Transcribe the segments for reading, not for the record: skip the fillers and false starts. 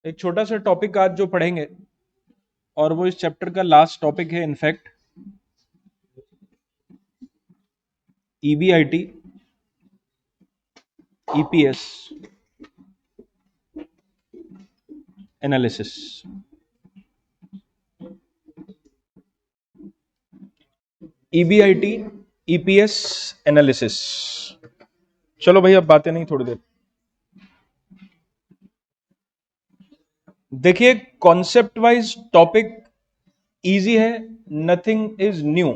एक छोटा सा टॉपिक आज जो पढ़ेंगे, और वो इस चैप्टर का लास्ट टॉपिक है in fact, EBIT, EPS analysis. EBIT, EPS analysis. चलो भाई, अब बातें नहीं, थोड़ी देर देखिए। कॉन्सेप्ट वाइज टॉपिक इजी है, nothing is new.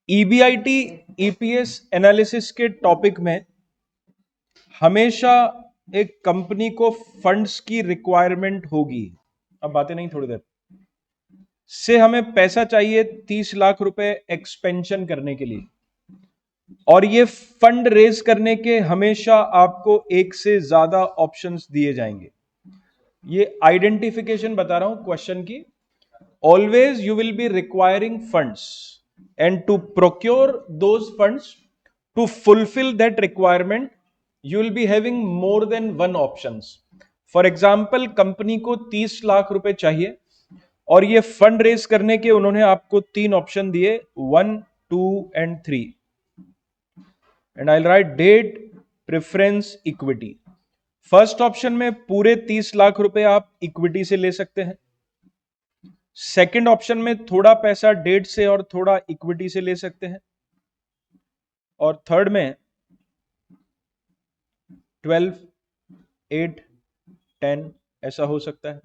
EBIT, EPS analysis के टॉपिक में हमेशा एक कंपनी को फंड्स की रिक्वायरमेंट होगी। अब बातें नहीं, थोड़ी देर से हमें पैसा चाहिए 30 लाख रुपए एक्सपेंशन करने के लिए, और ये फंड रेज करने के हमेशा आपको एक से ज्यादा ऑप्शंस दिए जाएंगे। ये आइडेंटिफिकेशन बता रहा हूं क्वेश्चन की। Always you will be requiring funds, and to procure those funds, to fulfil that requirement, you will be having more than one options. For example, company को 30 लाख रुपए चाहिए, और ये फंड रेज करने के उन्होंने आपको 3 ऑप्शन दिए, 1, 2 and 3। And I write debt, preference, equity. First option में पूरे 30 लाख रुपए आप इक्विटी से ले सकते हैं। सेकंड ऑप्शन में थोड़ा पैसा डेट से और थोड़ा इक्विटी से ले सकते हैं। और थर्ड में 12, 8, 10 ऐसा हो सकता है।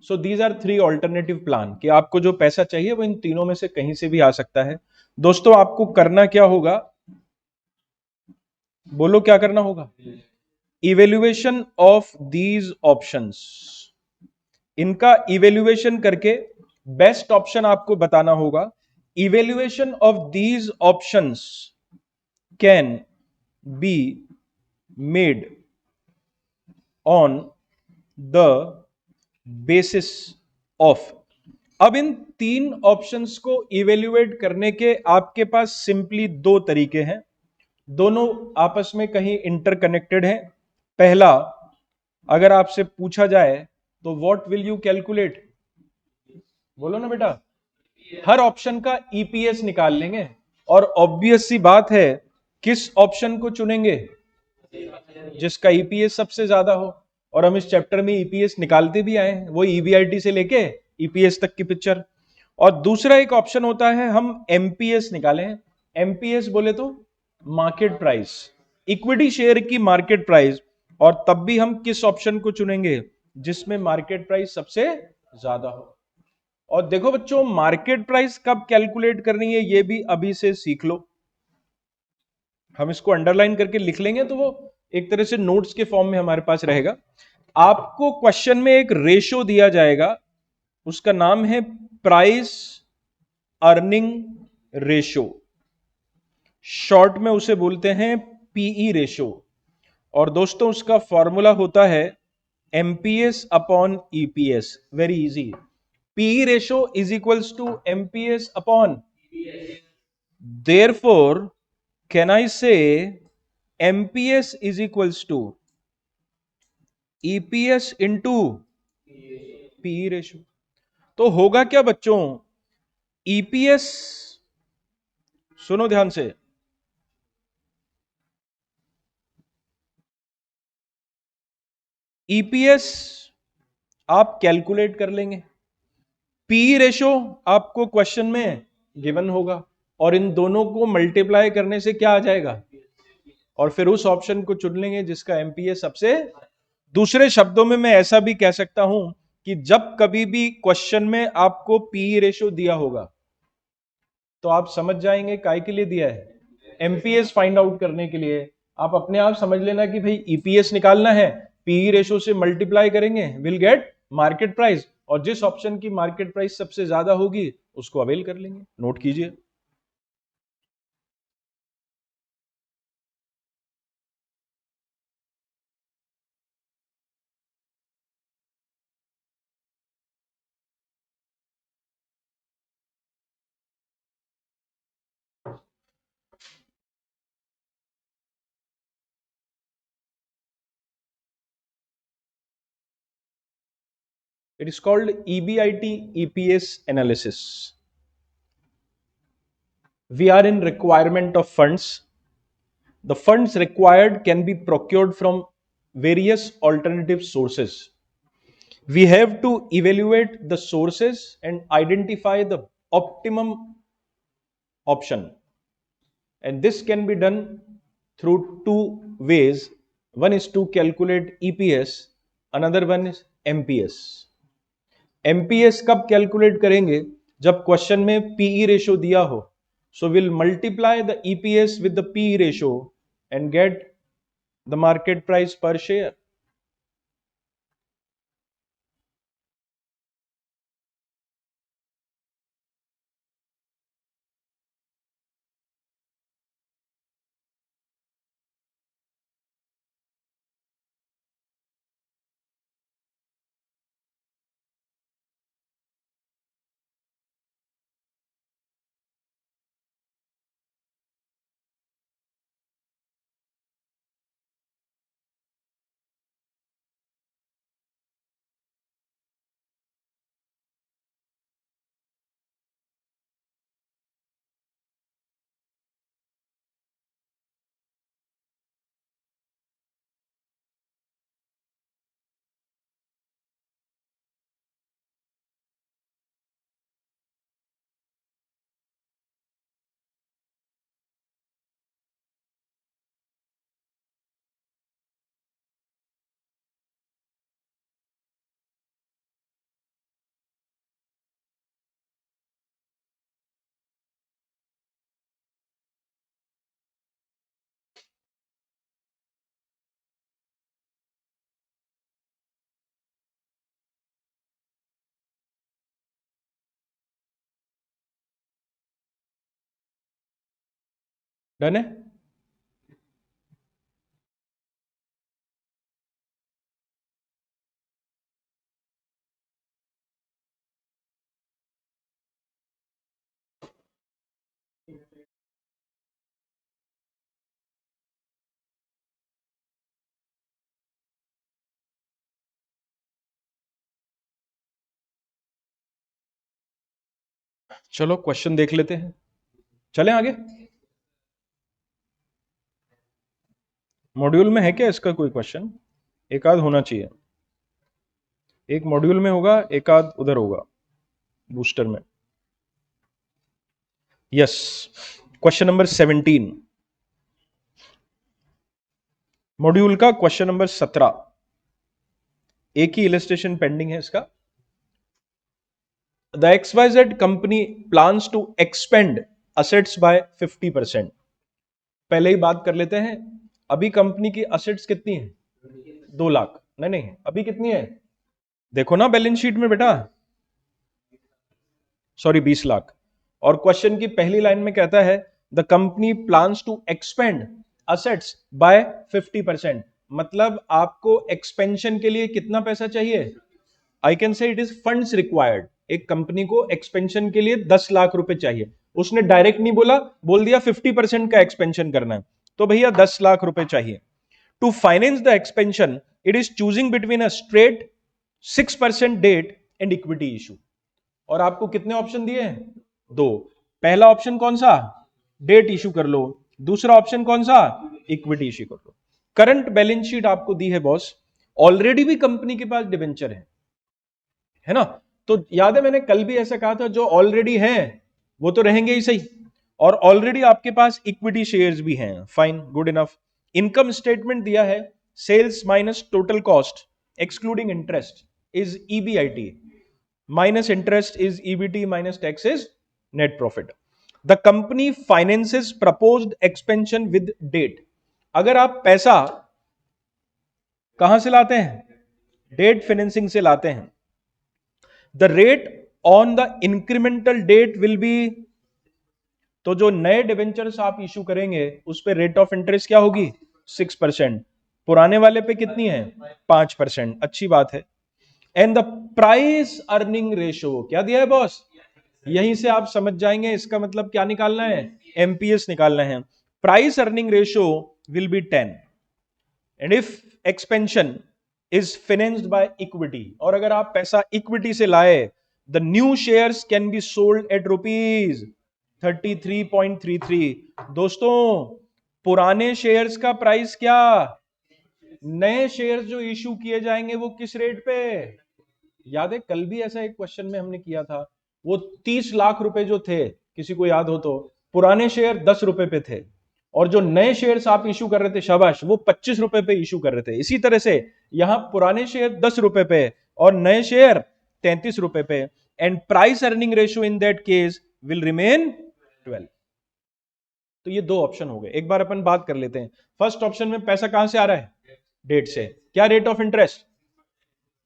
So these are 3 alternative plan कि आपको जो पैसा चाहिए वो इन तीनों में से कहीं से भी आ सकता है। दोस्तों, आपको करना क्या होगा? बोलो, क्या करना होगा? Evaluation of these options. इनका इवेल्युएशन करके बेस्ट ऑप्शन आपको बताना होगा। Evaluation of these options can be made on the basis of. अब इन 3 ऑप्शंस को इवेल्युएट करने के आपके पास सिंपली 2 तरीके हैं, दोनों आपस में कहीं इंटरकनेक्टेड हैं। पहला, अगर आपसे पूछा जाए तो व्हाट विल यू कैलकुलेट? बोलो ना बेटा। हर ऑप्शन का ईपीएस निकाल लेंगे, और ऑब्वियस सी बात है, किस ऑप्शन को चुनेंगे? जिसका ईपीएस सबसे ज्यादा हो। और हम इस चैप्टर में ईपीएस निकालते भी आए हैं, वो ईबीआईटी से लेके ईपीएस तक की पिक्चर। और दूसरा एक ऑप्शन होता है, हम एमपीएस निकालें। एमपीएस बोले तो मार्केट प्राइस, इक्विटी शेयर की मार्केट प्राइस। और तब भी हम किस ऑप्शन को चुनेंगे? जिसमें मार्केट प्राइस सबसे ज्यादा हो। और देखो बच्चों, मार्केट प्राइस कब कैलकुलेट करनी है ये भी अभी से सीख लो। हम इसको अंडरलाइन करके लिख लेंगे तो वो एक तरह से नोट्स के फॉर्म में हमारे पास रहेगा। आपको क्वेश्चन में एक रेशो दिया जाएगा, उसका नाम है प्राइस अर्निंग रेशो। शॉर्ट में उसे बोलते हैं पीई रेशो। और दोस्तों, उसका फॉर्मूला होता है MPS upon EPS. Very easy. PE ratio is equals to MPS upon, therefore can I say MPS is equals to EPS into PE ratio. तो होगा क्या बच्चों? ईपीएस, सुनो ध्यान से, ईपीएस आप कैलकुलेट कर लेंगे, पी रेशो आपको क्वेश्चन में गिवन होगा, और इन दोनों को मल्टीप्लाई करने से क्या आ जाएगा? और फिर उस ऑप्शन को चुन लेंगे जिसका एमपीएस सबसे। दूसरे शब्दों में मैं ऐसा भी कह सकता हूं कि जब कभी भी क्वेश्चन में आपको पी रेशो दिया होगा तो आप समझ जाएंगे काय के लिए दिया है, एमपीएस फाइंड आउट करने के लिए। आप अपने आप समझ लेना कि भाई ईपीएस निकालना है, पीई रेशो से मल्टीप्लाई करेंगे, विल गेट मार्केट प्राइस, और जिस ऑप्शन की मार्केट प्राइस सबसे ज्यादा होगी उसको अवेल कर लेंगे। नोट कीजिए। It is called EBIT EPS analysis. We are in requirement of funds. The funds required can be procured from various alternative sources. We have to evaluate the sources and identify the optimum option. And this can be done through two ways. One is to calculate EPS, another one is MPS. MPS कब calculate करेंगे? जब question में PE ratio दिया हो. So we'll multiply the EPS with the PE ratio and get the market price per share. Done है? चलो question देख लेते हैं. चलें आगे. मॉड्यूल में है क्या इसका कोई क्वेश्चन? एक आध होना चाहिए. एक मॉड्यूल में होगा, एक आध उधर होगा बूस्टर में. यस. क्वेश्चन नंबर 17 मॉड्यूल का क्वेश्चन नंबर 17. एक ही इलस्ट्रेशन पेंडिंग है इसका. The XYZ company plans to expand assets by 50%. पहले ही बात कर लेते हैं. अभी कंपनी की असेट्स कितनी है? 2 लाख. नहीं, अभी कितनी है? देखो ना बैलेंस शीट में बेटा. सॉरी, 20 लाख. और क्वेश्चन की पहली लाइन में कहता है the company plans to expand assets by 50%. मतलब आपको एक्सपेंशन के लिए कितना पैसा चाहिए? I can say it is funds required. एक कंपनी को एक्सपेंशन के लिए 10 लाख रुपए चाहिए. उसने डायरेक्ट नहीं बोला, बोल दिया 50% का एक्सपेंशन करना है, तो भैया 10 लाख रुपए चाहिए. To finance the expansion it is choosing between a straight 6% debt and equity issue. और आपको कितने ऑप्शन दिए हैं? 2. पहला ऑप्शन कौन सा? डेट इशू कर लो. दूसरा ऑप्शन कौन सा? इक्विटी इशू कर लो. करंट बैलेंस शीट आपको दी है बॉस. ऑलरेडी भी कंपनी के पास डिवेंचर है ना? तो याद है मैंने कल भी ऐसा कहा था, जो ऑलरेडी हैं वो तो रहेंगे ही सही, और ऑलरेडी आपके पास इक्विटी शेयर्स भी हैं. Fine, good enough. Income statement दिया है, sales minus total cost excluding interest is EBIT, minus interest is EBT, minus tax is net profit. The company finances proposed expansion with debt. अगर आप पैसा कहां से लाते हैं? डेट फाइनेंसिंग से लाते हैं. The rate on the incremental date will be, तो जो नए डिवेंचर्स आप इशू करेंगे उस पे रेट ऑफ इंटरेस्ट क्या होगी? 6%. पुराने वाले पे कितनी है? 5%. अच्छी बात है. And the price earning ratio क्या दिया है बॉस? यहीं से आप समझ जाएंगे इसका मतलब क्या निकालना है? एमपीएस निकालना है. Price earning ratio will be 10. And if is financed by equity, और अगर आप पैसा इक्विटी से लाए, the new shares can be sold at ₹33.33। दोस्तों, पुराने शेयर्स का प्राइस क्या, नए शेयर्स जो इशू किए जाएंगे वो किस रेट पे? याद है कल भी ऐसा एक क्वेश्चन में हमने किया था, वो 30 लाख रुपए जो थे, किसी को याद हो तो, पुराने शेयर 10 रुपए पे थे, और जो नए शेयर्स आप इशू कर रहे थे शाबाश, वो 25 रुपए पे इशू कर रहे थे। इसी तरह से यहां पुराने शेयर 10 रुपए पे और नए शेयर 33 रुपए पे, and price earning ratio in that case will remain 12। तो ये दो ऑप्शन हो गए। एक बार अपन बात कर लेते हैं। फर्स्ट ऑप्शन में पैसा कहां से आ रहा है? डेट से। क्या rate of interest?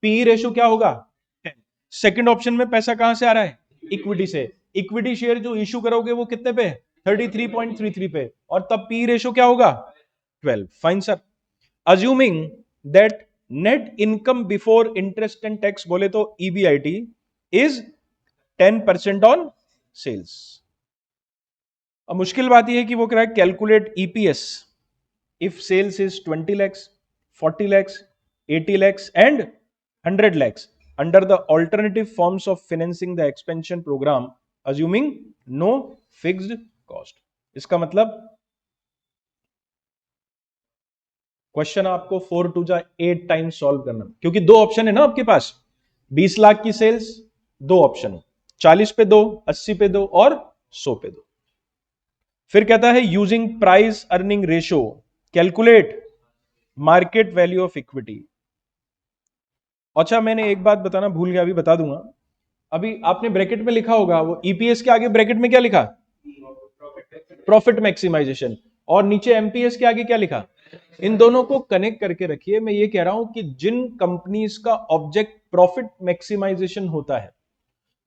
P ratio क्या होगा? 10। सेकंड ऑप्शन में पैसा कहां से आ रहा है? इक्विटी से। इक्विटी शेयर जो इशू करोगे वो कितने पे? 33.33 पे, और तब पी रेशियो क्या होगा? 12। Fine sir. Assuming that net income before interest and tax, बोले तो ईबीआईटी, इज 10% ऑन सेल्स। अब मुश्किल बात यह है कि वो कह रहा है calculate EPS if sales is 20 lakhs, 40 lakhs, 80 lakhs and 100 lakhs under the alternative forms of financing the expansion program assuming no fixed cost। इसका मतलब क्वेश्चन आपको 4 to 8 टाइम्स सॉल्व करना, क्योंकि दो ऑप्शन है ना आपके पास। 20 लाख की सेल्स, दो ऑप्शन, 40 पे दो, 80 पे दो और 100 पे दो। फिर कहता है using price earning ratio calculate market value of equity. अच्छा, मैंने एक बात बताना भूल गया, अभी बता दूंगा। अभी आपने ब्रैकेट में लिखा होगा, वो ईपीएस के आगे ब्रैकेट में क्या लिखा? Profit maximisation. और नीचे एमपीएस के आगे क्या लिखा? इन दोनों को कनेक्ट करके रखिए। मैं ये कह रहा हूं कि जिन कंपनीज का ऑब्जेक्ट प्रॉफिट मैक्सिमाइजेशन होता है,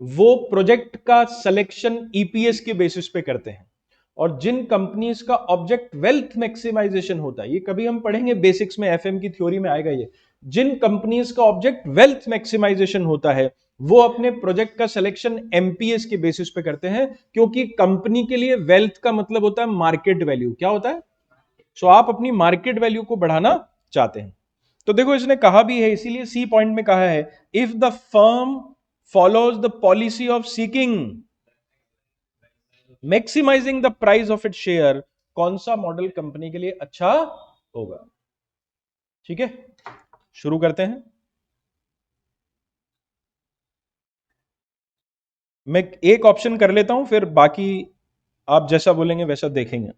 वो प्रोजेक्ट का सिलेक्शन ईपीएस के बेसिस पे करते हैं, और जिन कंपनीज का ऑब्जेक्ट वेल्थ मैक्सिमाइजेशन होता है, ये कभी हम पढ़ेंगे बेसिक्स में, एफएम की थ्योरी में आएगा ये, जिन कंपनीज का ऑब्जेक्ट वेल्थ मैक्सिमाइजेशन होता है, वो अपने प्रोजेक्ट का सिलेक्शन एमपीएस के बेसिस पे करते हैं, क्योंकि कंपनी के लिए वेल्थ का मतलब होता है मार्केट वैल्यू। क्या होता है? सो आप अपनी मार्केट वैल्यू को बढ़ाना चाहते हैं। तो देखो, इसने कहा भी है, इसीलिए सी पॉइंट में कहा है, if the firm follows the policy of seeking maximising the price of it share, कौन सा मॉडल कंपनी के लिए अच्छा होगा? ठीक है, शुरू करते हैं। मैं एक ऑप्शन कर लेता हूं, फिर बाकी आप जैसा बोलेंगे वैसा देखेंगे।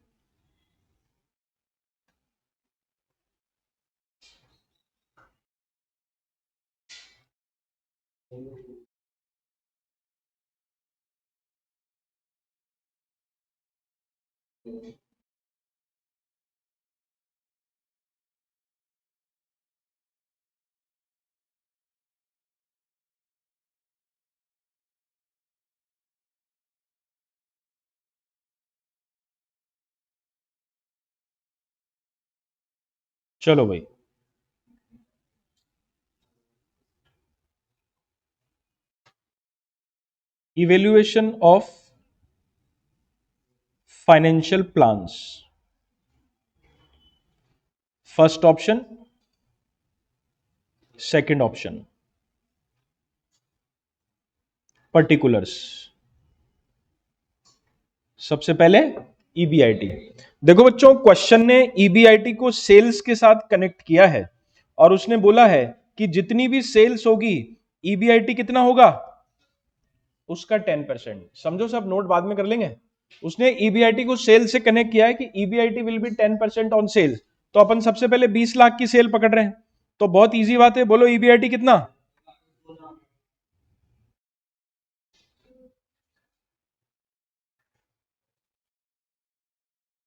चलो भाई, evaluation of financial plans. First option, second option, particulars. सबसे पहले ईबीआईटी। देखो बच्चों, क्वेश्चन ने ईबीआईटी को सेल्स के साथ कनेक्ट किया है, और उसने बोला है कि जितनी भी सेल्स होगी, ईबीआईटी कितना होगा? उसका 10%। समझो सब, नोट बाद में कर लेंगे। उसने ईबीआईटी को सेल से कनेक्ट किया है कि EBIT will be 10% on sales. तो अपन सबसे पहले 20 लाख की सेल पकड़ रहे हैं, तो बहुत इजी बात है, बोलो ईबीआईटी कितना?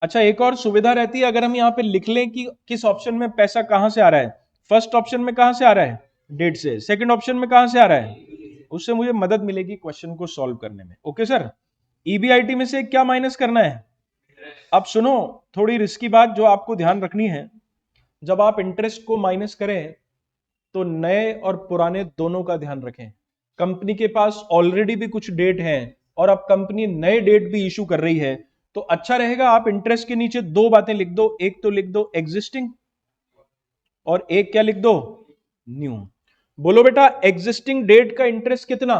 अच्छा, एक और सुविधा रहती है, अगर हम यहां पे लिख लें कि किस ऑप्शन में पैसा कहां से आ रहा है। फर्स्ट ऑप्शन में कहां से आ रहा है? डेट से। सेकंड ऑप्शन में कहां से आ रहा है? उससे मुझे मदद मिलेगी क्वेश्चन को सॉल्व करने में। ओके सर, ईबीआईटी में से क्या माइनस करना है? अब सुनो, थोड़ी रिस्की बात जो आपको ध्यान रखनी है, जब आप इंटरेस्ट को माइनस करें तो नए और पुराने दोनों का ध्यान रखें। कंपनी के पास ऑलरेडी भी कुछ डेट हैं, और अब कंपनी नए डेट भी इशू कर रही है, तो अच्छा रहेगा आप इंटरेस्ट के नीचे दो बातें लिख दो। एक तो लिख दो एग्जिस्टिंग, और एक क्या लिख दो? न्यू। बोलो बेटा एग्जिस्टिंग डेट का इंटरेस्ट कितना,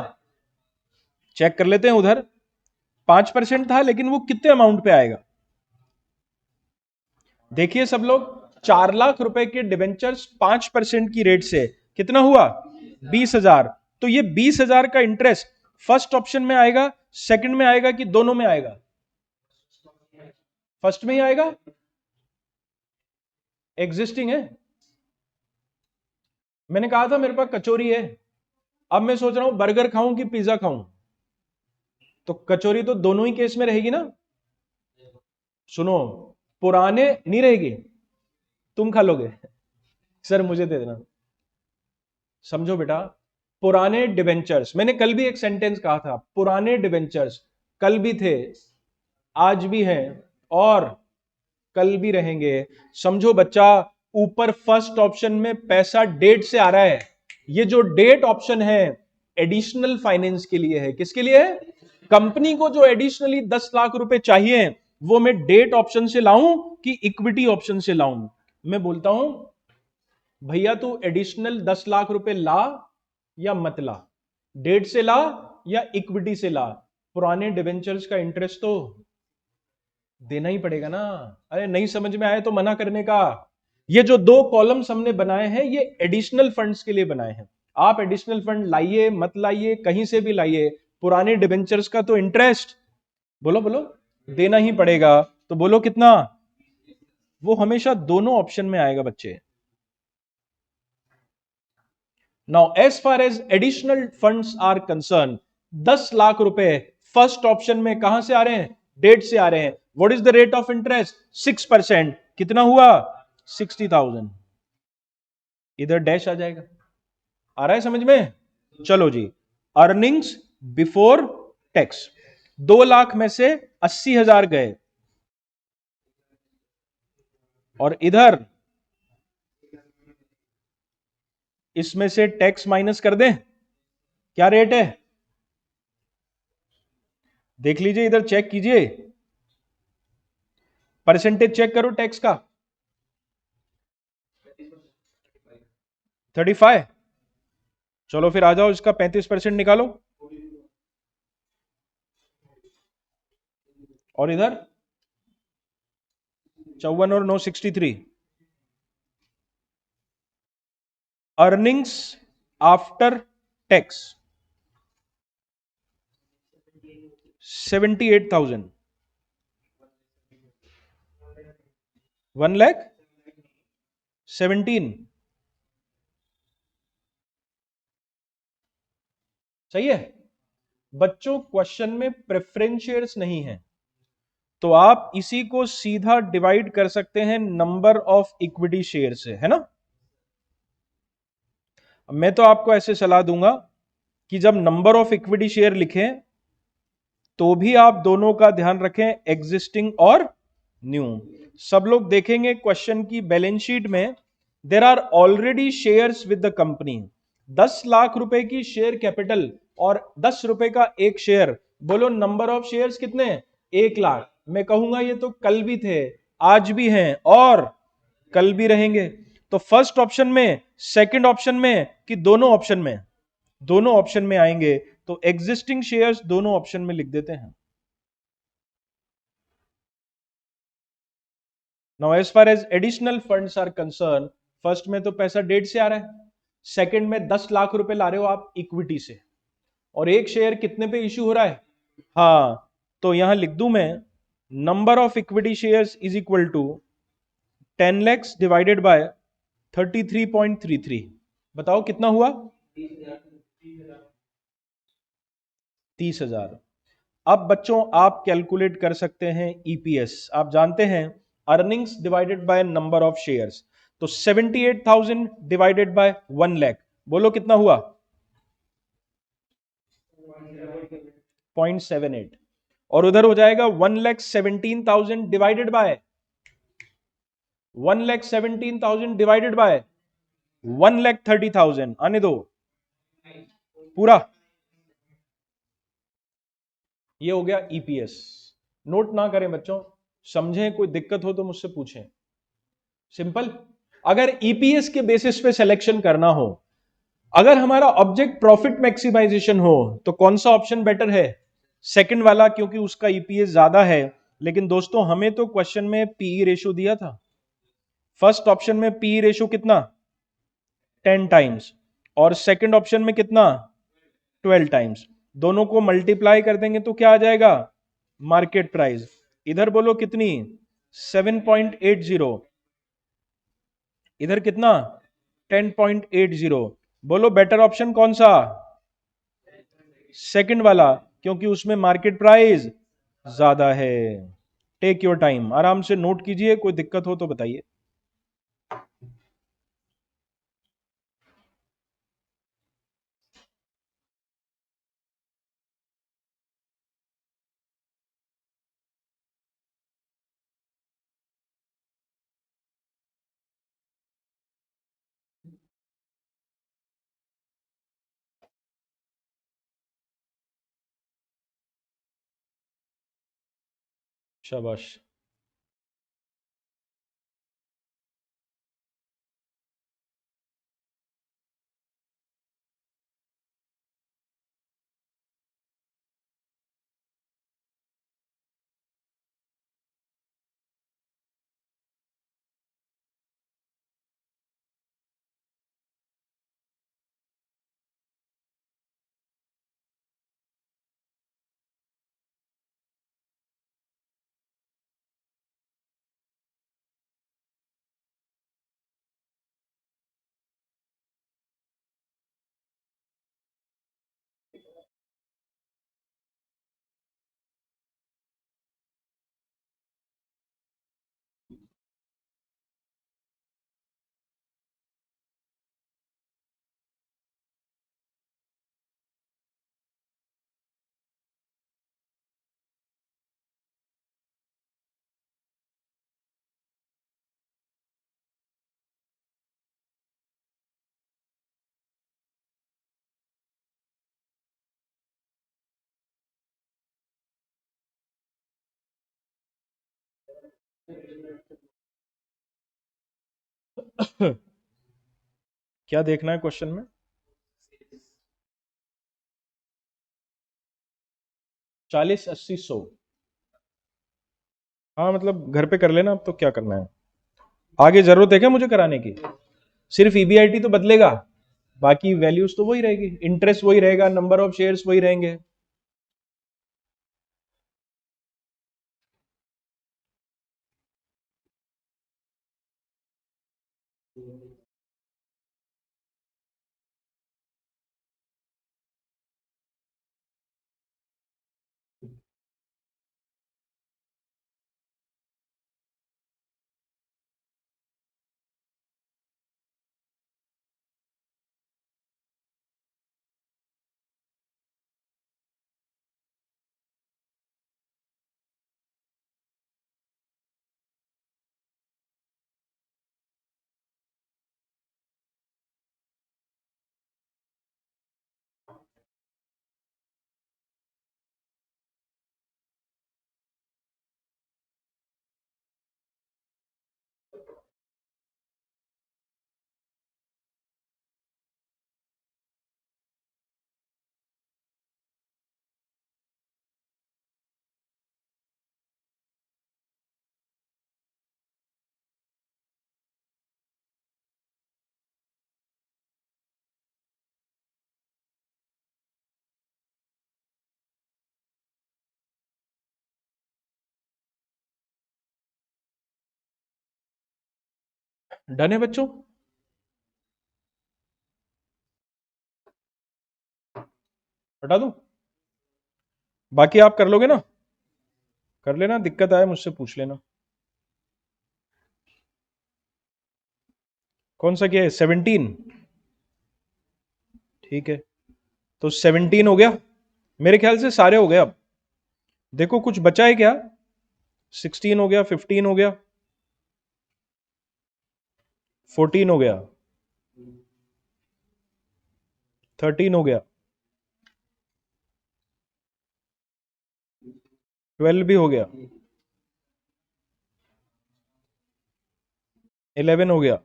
चेक कर लेते हैं। उधर 5% था, लेकिन वो कितने अमाउंट पे आएगा? देखिए सब लोग, 4 लाख रुपए के डिबेंचर्स 5% की रेट से कितना हुआ? 20,000। तो ये 20,000 का इंटरेस्ट फर्स्ट ऑप्शन में आएगा, सेकंड में आएगा, कि दोनों में आएगा? फर्स्ट में ही आएगा, एग्जिस्टिंग है। मैंने कहा था मेरे पास कचौरी है, अब मैं सोच रहा हूं बर्गर खाऊं कि पिज्जा खाऊं, तो कचौरी तो दोनों ही केस में रहेगी ना। सुनो, पुराने नहीं रहेगी, तुम खा लोगे, सर मुझे दे देना। समझो बेटा, पुराने डिबेंचर्स, मैंने कल भी एक सेंटेंस कहा था, पुराने डिबेंचर्स कल भी थे, आज भी हैं, और कल भी रहेंगे। समझो बच्चा, ऊपर फर्स्ट ऑप्शन में पैसा डेट से आ रहा है, ये जो डेट ऑप्शन है एडिशनल फाइनेंस के लिए है। किसके लिए है? कंपनी को जो एडिशनली 10 लाख रुपए चाहिए, वो मैं डेट ऑप्शन से लाऊं कि इक्विटी ऑप्शन से लाऊं? मैं बोलता हूं भैया तू एडिशनल 10 लाख रुपए ला या मत ला, डेट से ला या इक्विटी से ला, पुराने डिबेंचर्स का इंटरेस्ट तो देना ही पड़ेगा ना। अरे नहीं समझ में आए तो मना करने का। ये जो दो कॉलम्स हमने बनाए हैं, ये एडिशनल फंड्स के लिए बनाए हैं। आप एडिशनल फंड लाइए मत लाइए, कहीं से भी लाइए, पुराने डिबेंचर्स का तो इंटरेस्ट, बोलो बोलो, देना ही पड़ेगा। तो बोलो कितना? वो हमेशा दोनों ऑप्शन में आएगा बच्चे। Now as far as additional funds are concern, 10 lakh रुपए फर्स्ट ऑप्शन में कहां से आ रहे हैं? डेट से आ रहे हैं। What is the rate of interest? 6%। कितना हुआ? 60,000। इधर डैश आ जाएगा। आ रहा है समझ में? चलो जी, अर्निंग्स बिफोर टैक्स 2 लाख में से 80,000 गए, और इधर इसमें से टैक्स माइनस कर दें, क्या रेट है? देख लीजिए, इधर चेक कीजिए, परसेंटेज चेक करो टैक्स का। 35। चलो फिर आ जाओ, इसका 35% निकालो। और इधर 54 और 9 63। Earnings after tax 78,000। 1,17,000। सही है बच्चों, क्वेश्चन में प्रेफरेंस शेयर्स नहीं है, तो आप इसी को सीधा डिवाइड कर सकते हैं नंबर ऑफ इक्विटी शेयर से, है ना। मैं तो आपको ऐसे सलाह दूंगा कि जब नंबर ऑफ इक्विटी शेयर लिखें तो भी आप दोनों का ध्यान रखें, एग्जिस्टिंग और न्यू। सब लोग देखेंगे क्वेश्चन की बैलेंस शीट में, there are already shares with the company. 10 lakh रुपए की शेयर कैपिटल और 10 रुपए का एक शेयर। बोलो नंबर ऑफ शेयर्स कितने? 1 लाख। मैं कहूंगा ये तो कल भी थे, आज भी हैं, और कल भी रहेंगे। तो फर्स्ट ऑप्शन में, सेकंड ऑप्शन में, कि दोनों ऑप्शन में? दोनों ऑप्शन में आएंगे, तो एग्जिस्टिंग शेयर्स दोनों ऑप्शन में लिख देते हैं। Now as far as additional funds are concern, first में तो पैसा डेट से आ रहा है, सेकंड में 10 लाख रुपए ला रहे हो आप इक्विटी से, और एक शेयर कितने पे इश्यू हो रहा है? हाँ, तो यहां लिख दूं मैं, number of equity shares is equal to 10 lakhs divided by 33.33। बताओ कितना हुआ? 30,000। अब बच्चों आप कैलकुलेट कर सकते हैं ईपीएस। आप जानते हैं earnings divided by number of shares, तो 78,000 डिवाइडेड बाय 1 लाख, बोलो कितना हुआ? 0.78। और उधर हो जाएगा 1,17,000 डिवाइडेड बाय 1,17,000 डिवाइडेड बाय 1,30,000। आने दो पूरा, ये हो गया ईपीएस। नोट ना करें बच्चों, समझें, कोई दिक्कत हो तो मुझसे पूछें। सिंपल। अगर ईपीएस के बेसिस पे सिलेक्शन करना हो, अगर हमारा ऑब्जेक्ट प्रॉफिट मैक्सिमाइजेशन हो, तो कौन सा ऑप्शन बेटर है? सेकंड वाला, क्योंकि उसका ईपीएस ज्यादा है। लेकिन दोस्तों हमें तो क्वेश्चन में पीई रेशो दिया था। फर्स्ट ऑप्शन में पीई रेशो कितना? 10 टाइम्स। और सेकंड ऑप्शन में कितना? 12 टाइम्स। दोनों को मल्टीप्लाई कर देंगे तो क्या आ जाएगा? Market price. इधर बोलो कितनी? 7.80। इधर कितना? 10.80। बोलो बेटर ऑप्शन कौन सा? सेकंड वाला, क्योंकि उसमें मार्केट प्राइस ज्यादा है। टेक योर टाइम, आराम से नोट कीजिए, कोई दिक्कत हो तो बताइए। शाबाश। क्या देखना है क्वेश्चन में? 40, 80, 100। हाँ मतलब घर पे कर लेना, अब तो क्या करना है। आगे जरूरत है क्या मुझे कराने की? सिर्फ ईबीआईटी तो बदलेगा, बाकी वैल्यूज तो वही रहेगी, इंटरेस्ट वही रहेगा, नंबर ऑफ शेयर्स वही रहेंगे। डन है बच्चों? हटा दूं? बाकी आप कर लोगे ना? कर लेना, दिक्कत आए मुझसे पूछ लेना। कौन सा किया है? 17? ठीक है, तो 17 हो गया। मेरे ख्याल से सारे हो गए अब। देखो कुछ बचा है क्या? 16 हो गया, 15 हो गया, 14 हो गया, 13 हो गया, 12 भी हो गया, 11 हो गया,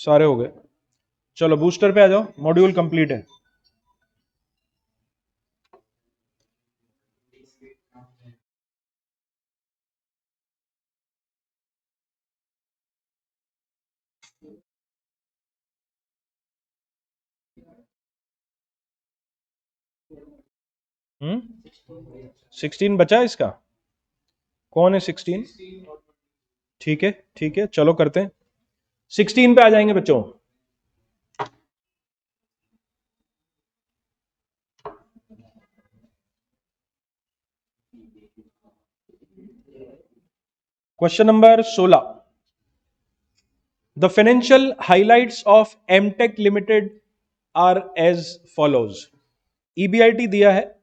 सारे हो गए। चलो बूस्टर पे आ जाओ, मॉड्यूल कंप्लीट है। हम्म, 16 बचा है इसका। कौन है 16? ठीक है ठीक है, चलो करते हैं। 16 पे आ जाएंगे बच्चों। Question number 16। The financial highlights of Amtech limited are as follows. EBIT दिया है,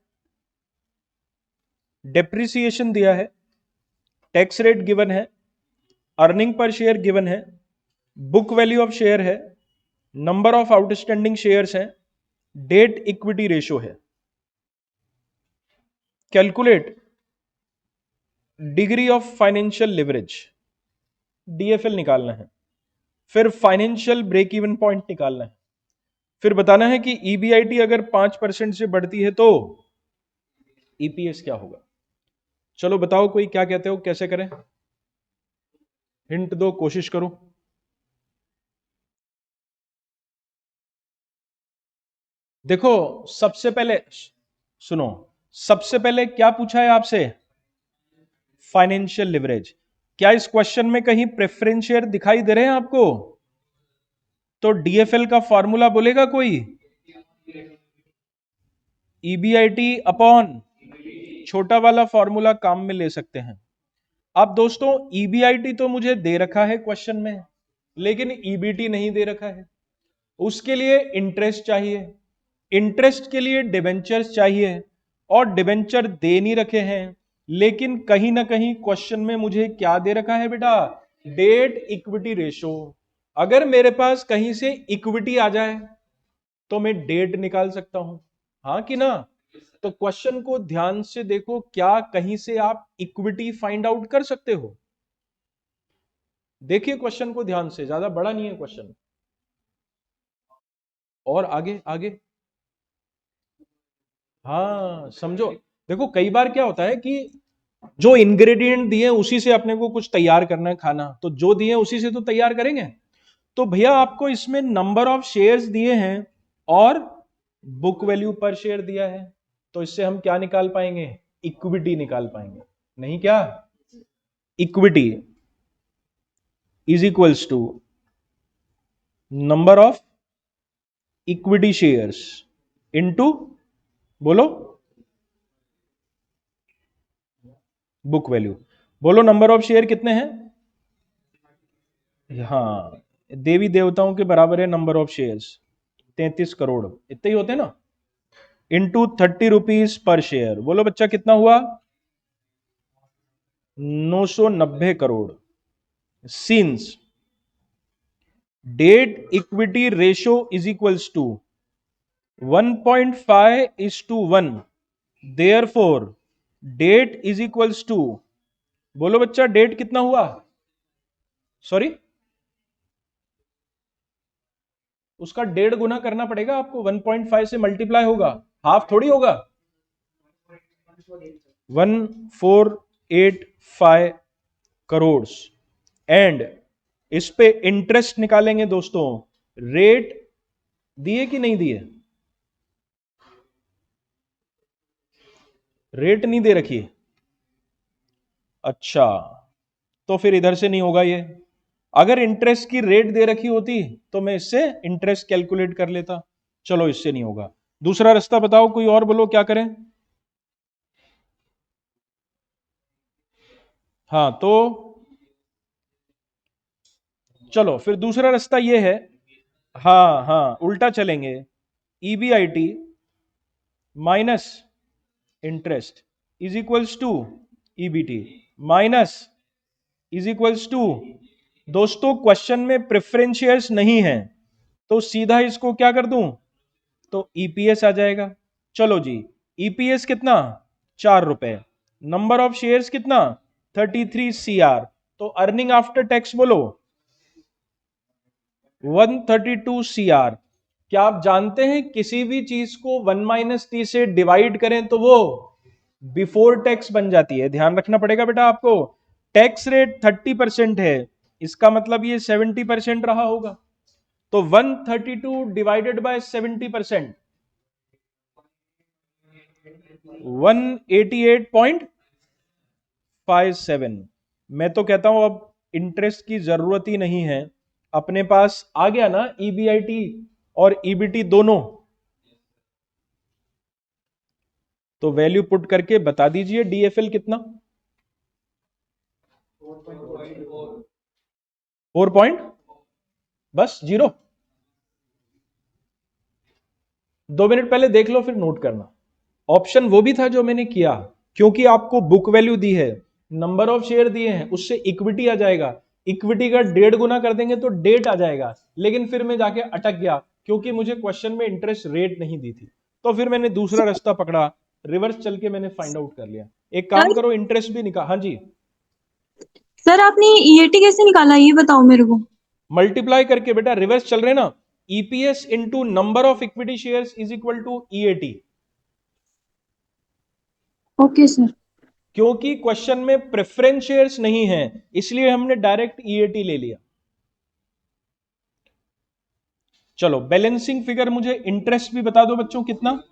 डेप्रिसिएशन दिया है, टैक्स रेट गिवन है, अर्निंग पर शेयर गिवन है, बुक वैल्यू ऑफ शेयर है, नंबर ऑफ आउटस्टैंडिंग शेयर्स हैं, डेट इक्विटी रेशो है। Calculate degree of financial leverage, DFL निकालना है। फिर फाइनेंशियल ब्रेक इवन पॉइंट निकालना है। फिर बताना है कि ईबीआईटी अगर 5% से बढ़ती है तो ईपीएस क्या होगा। चलो बताओ कोई क्या कहते हो, कैसे करें? हिंट दो, कोशिश करो। देखो सबसे पहले सुनो, सबसे पहले क्या पूछा है आपसे? Financial leverage. क्या इस क्वेश्चन में कहीं प्रेफरेंस शेयर दिखाई दे रहे हैं आपको? तो डीएफएल का फॉर्मूला बोलेगा कोई? ईबीआईटी अपॉन छोटा वाला फॉर्मूला काम में ले सकते हैं। अब दोस्तों ईबीआईटी तो मुझे दे रखा है क्वेश्चन में, लेकिन ईबीटी नहीं दे रखा है। उसके लिए इंटरेस्ट चाहिए, इंटरेस्ट के लिए डिबेंचर्स चाहिए, और डिबेंचर दे नहीं रखे हैं। लेकिन कहीं ना कहीं क्वेश्चन में मुझे क्या दे रखा है बेटा? Date equity ratio. अगर मेरे पास कहीं से इक्विटी आ जाए तो मैं डेट निकाल सकता हूं, हाँ कि ना? तो क्वेश्चन को ध्यान से देखो, क्या कहीं से आप इक्विटी फाइंड आउट कर सकते हो? देखिए क्वेश्चन को ध्यान से, ज्यादा बड़ा नहीं है क्वेश्चन। और आगे आगे, हाँ समझो। देखो कई बार क्या होता है कि जो इंग्रेडिएंट दिए उसी से अपने को कुछ तैयार करना है खाना, तो जो दिए उसी से तो तैयार करेंगे। तो भैया आपको इसमें नंबर ऑफ शेयर्स दिए हैं और बुक वैल्यू पर शेयर दिया है, तो इससे हम क्या निकाल पाएंगे? इक्विटी निकाल पाएंगे, नहीं क्या? Equity is equals to number of equity shares into, बोलो, बुक वैल्यू। बोलो नंबर ऑफ शेयर कितने हैं? हाँ, देवी देवताओं के बराबर है नंबर ऑफ शेयर्स, 33 करोड़, इतने ही होते हैं ना। इंटू 30 रुपीज पर शेयर, बोलो बच्चा कितना हुआ? 990 crore. Since debt equity ratio is equals to 1.5:1, therefore debt is equals to, बोलो बच्चा डेट कितना हुआ? सॉरी, उसका 1.5 गुना करना पड़ेगा आपको, 1.5 से मल्टीप्लाई होगा, हाफ थोड़ी होगा। 1485 करोड़। एंड इस पे इंटरेस्ट निकालेंगे दोस्तों। रेट दिए कि नहीं दिए? रेट नहीं दे रखी? अच्छा, तो फिर इधर से नहीं होगा ये। अगर इंटरेस्ट की रेट दे रखी होती तो मैं इससे इंटरेस्ट कैलकुलेट कर लेता। चलो इससे नहीं होगा। दूसरा रास्ता बताओ कोई और, बोलो क्या करें? हाँ तो चलो फिर दूसरा रास्ता ये है। हाँ हाँ, उल्टा चलेंगे। EBIT minus interest is equals to EBT minus is equals to, दोस्तों क्वेश्चन में प्रेफरेंस शेयर्स नहीं है तो सीधा इसको क्या कर दूं? तो ईपीएस आ जाएगा। चलो जी, ईपीएस कितना? 4 रुपए। नंबर ऑफ शेयर्स कितना? 33 CR। तो अर्निंग आफ्टर टैक्स बोलो। 132 CR। क्या आप जानते हैं किसी भी चीज को 1 माइनस टी से डिवाइड करें तो वो बिफोर टैक्स बन जाती है। ध्यान रखना पड़ेगा बेटा आपको। टैक्स रेट 30% है, इसका मतलब ये 70% रहा होगा। तो 132 डिवाइडेड बाय 70%, 188.57। मैं तो कहता हूं अब इंटरेस्ट की जरूरत ही नहीं है, अपने पास आ गया ना ईबीआईटी और ईबीटी दोनों। तो वैल्यू पुट करके बता दीजिए डीएफएल कितना। 4 पॉइंट, बस जीरो। 2 मिनट पहले देख लो फिर नोट करना। ऑप्शन वो भी था जो मैंने किया, क्योंकि आपको बुक वैल्यू दी है, नंबर ऑफ शेयर दिए हैं, उससे इक्विटी आ जाएगा। इक्विटी का 1.5 गुना कर देंगे तो डेट आ जाएगा। लेकिन फिर मैं जाके अटक गया, क्योंकि मुझे क्वेश्चन में इंटरेस्ट रेट नहीं दी थी। तो फिर मैंने दूसरा रास्ता पकड़ा, रिवर्स चल के मैंने फाइंड आउट कर लिया। एक काम सर करो, इंटरेस्ट भी निकाल। हाँ जी। सर आपने ईएटी कैसे निकाला ये बताओ मेरे को। मल्टीप्लाई करके बेटा, रिवर्स चल रहे ना। EPS into number of equity shares is equal to EAT. Okay sir. क्योंकि क्वेश्चन में प्रेफरेंस शेयर्स नहीं है, इसलिए हमने डायरेक्ट ईएटी ले लिया। चलो बैलेंसिंग फिगर मुझे इंटरेस्ट भी बता दो बच्चों कितना।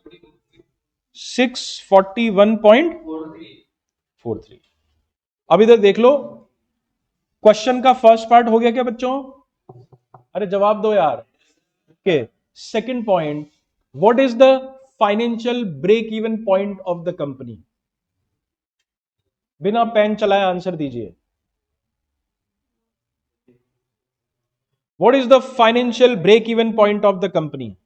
641.43। अब इधर देख लो, क्वेश्चन का फर्स्ट पार्ट हो गया क्या बच्चों? अरे जवाब दो यार। Okay, second point, what is the financial break even point of the company? बिना पेन चलाए आंसर दीजिए। What is the financial break even point of the company?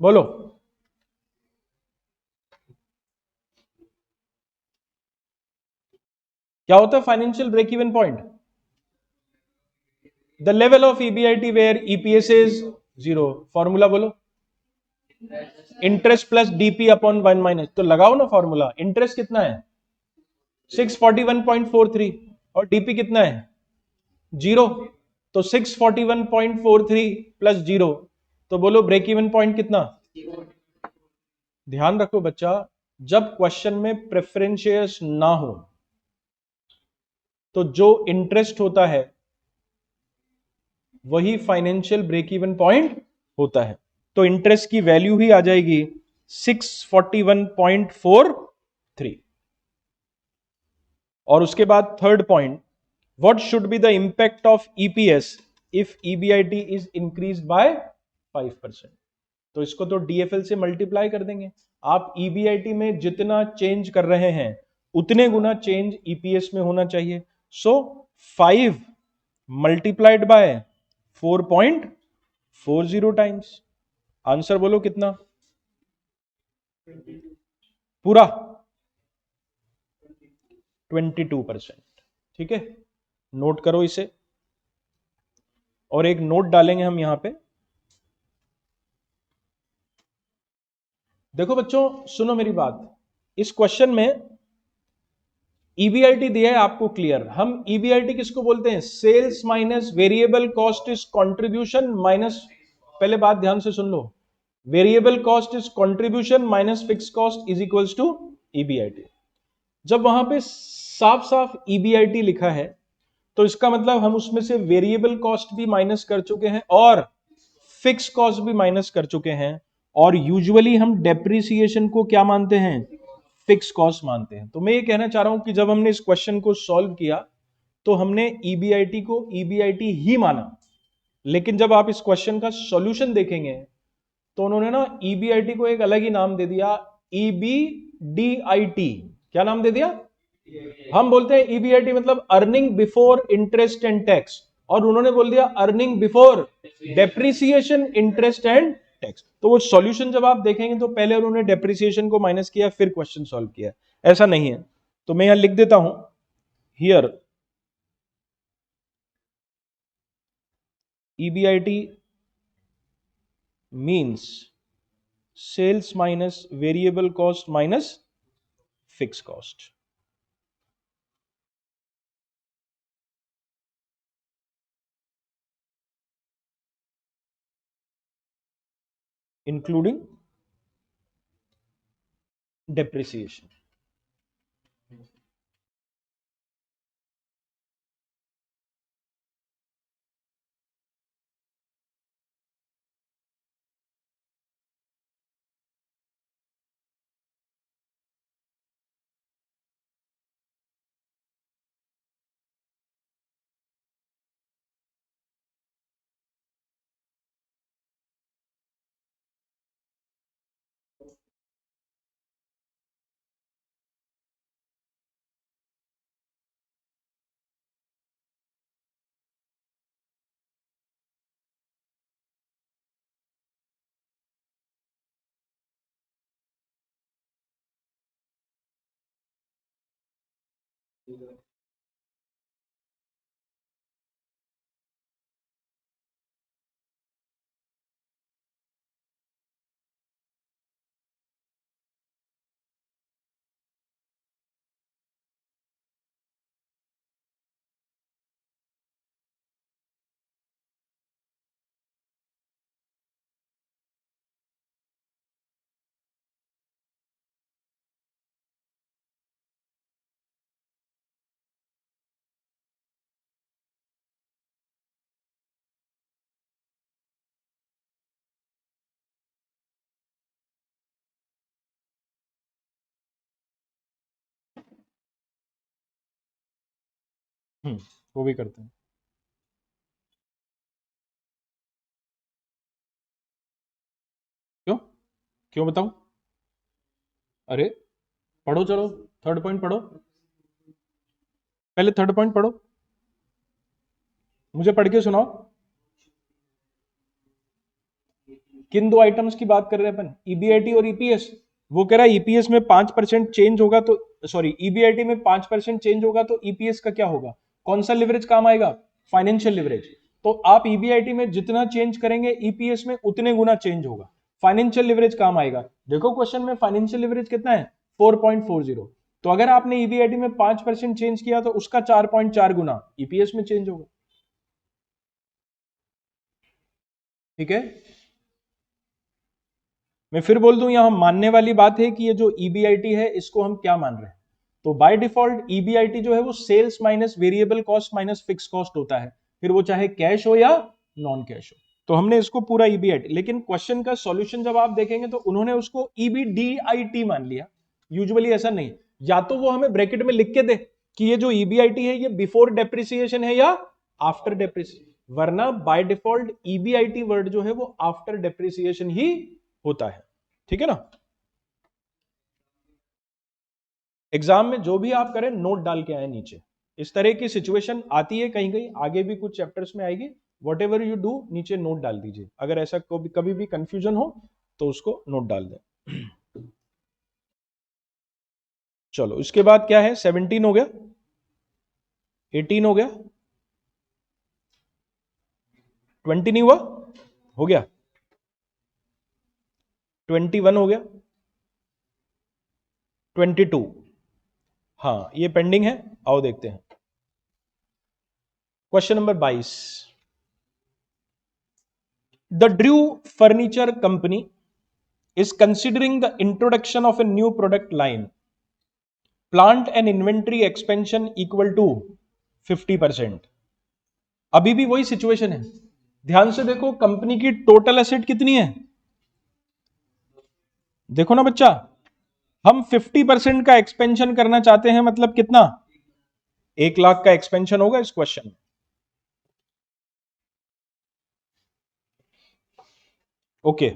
बोलो। क्या होता है financial break even point? The level of EBIT where EPS is zero. Formula बोलो। Interest plus DP upon 1 minus, तो लगाओ ना फॉर्मूला। इंटरेस्ट कितना है? 641.43। और डीपी कितना है? जीरो। तो 641.43 प्लस जीरो, तो बोलो ब्रेक इवन पॉइंट कितना? ध्यान रखो बच्चा, जब क्वेश्चन में प्रेफरेंशियस ना हो तो जो इंटरेस्ट होता है वही फाइनेंशियल ब्रेक इवन पॉइंट होता है। तो इंटरेस्ट की वैल्यू ही आ जाएगी 641.43। और उसके बाद third point, what should be the impact of EPS if EBIT is increase by 5%? तो इसको तो डीएफएल से मल्टीप्लाई कर देंगे। आप ईबीआईटी में जितना चेंज कर रहे हैं उतने गुना चेंज ईपीएस में होना चाहिए। सो 5 मल्टीप्लाइड बाय 4.40 टाइम्स। आंसर बोलो कितना? पूरा 22%। ठीक है, नोट करो इसे। और एक नोट डालेंगे हम यहां पे। देखो बच्चों, सुनो मेरी बात। इस क्वेश्चन में ईबीआईटी दिया है आपको क्लियर। हम ईबीआईटी किसको बोलते हैं? Sales minus variable cost is contribution minus, पहले बात ध्यान से सुन लो, variable cost is contribution minus fix cost is equals to EBIT. जब वहां पे साफ साफ ईबीआईटी लिखा है तो इसका मतलब हम उसमें से वेरिएबल कॉस्ट भी माइनस कर चुके हैं और फिक्स कॉस्ट भी माइनस कर चुके हैं। और यूजुअली हम डेप्रिसिएशन को क्या मानते हैं? फिक्स कॉस्ट मानते हैं। तो मैं ये कहना चाह रहा हूं कि जब हमने इस क्वेश्चन को सॉल्व किया तो हमने ईबीआईटी को ईबीआईटी ही माना। लेकिन जब आप इस क्वेश्चन का सॉल्यूशन देखेंगे तो उन्होंने ना ईबीआईटी को एक अलग ही नाम दे दिया, ईबीडीआईटी। क्या नाम दे दिया? हम बोलते हैं ईबीआईटी मतलब earning before interest and tax, और उन्होंने बोल दिया earning before depreciation interest and tax. तो वो सॉल्यूशन जब आप देखेंगे तो पहले उन्होंने डेप्रिसिएशन को माइनस किया फिर क्वेश्चन सॉल्व किया, ऐसा नहीं है। तो मैं यहां लिख देता हूं, here EBIT means sales minus variable cost minus fix cost. Including depreciation. वो भी करते हैं। क्यों क्यों बताऊं? अरे पढ़ो, चलो थर्ड पॉइंट पढ़ो, पहले थर्ड पॉइंट पढ़ो, मुझे पढ़ के सुनाओ। किन दो आइटम्स की बात कर रहे हैं अपन? ईबीआईटी और ईपीएस। वो कह रहा है ईपीएस में 5% चेंज होगा तो, सॉरी, ईबीआईटी में 5% चेंज होगा तो ईपीएस का क्या होगा? कौन सा लिवरेज काम आएगा? Financial leverage. तो आप ईबीआईटी में जितना चेंज करेंगे ईपीएस में उतने गुना चेंज होगा, फाइनेंशियल लिवरेज काम आएगा। देखो क्वेश्चन में फाइनेंशियल लिवरेज कितना है? 4.40। तो अगर आपने ईबीआईटी में 5% चेंज किया तो उसका 4.4 गुना ईपीएस में चेंज होगा। ठीक है, मैं फिर बोल दूं, यहां मानने वाली बात है कि ये जो ईबीआईटी है इसको हम क्या मान रहे हैं? तो बाय डिफॉल्ट ईबीआईटी जो है वो sales minus variable cost minus fix cost होता है, फिर वो चाहे कैश हो या नॉन कैश हो। तो हमने इसको पूरा ईबीआईटी, लेकिन क्वेश्चन का सॉल्यूशन जब आप देखेंगे तो उन्होंने उसको ईबीडीआईटी मान लिया। यूजुअली ऐसा नहीं, या तो वो हमें ब्रैकेट में लिख के दे कि ये जो ईबीआईटी है ये बिफोर डेप्रिसिएशन है या आफ्टर डेप्रिसिएशन, वरना बाय डिफॉल्ट ईबीआईटी वर्ड जो है वो आफ्टर डेप्रिसिएशन ही होता है। ठीक है ना? एग्जाम में जो भी आप करें नोट डाल के आए नीचे। इस तरह की सिचुएशन आती है कहीं कहीं, आगे भी कुछ चैप्टर्स में आएगी। वॉट एवर यू डू नीचे नोट डाल दीजिए, अगर ऐसा कभी भी कंफ्यूजन हो तो उसको नोट डाल दें। चलो इसके बाद क्या है? 17 हो गया, 18 हो गया, 20 नहीं हुआ, हो गया, 21 हो गया, 22, हाँ ये पेंडिंग है, आओ देखते हैं। Question number 22, the Drew furniture company is considering the introduction of a new product line, plant and inventory expansion equal to 50%। अभी भी वही सिचुएशन है, ध्यान से देखो कंपनी की टोटल एसेट कितनी है, देखो ना बच्चा, हम 50% का एक्सपेंशन करना चाहते हैं, मतलब कितना? 1 लाख का एक्सपेंशन होगा इस क्वेश्चन में। Okay,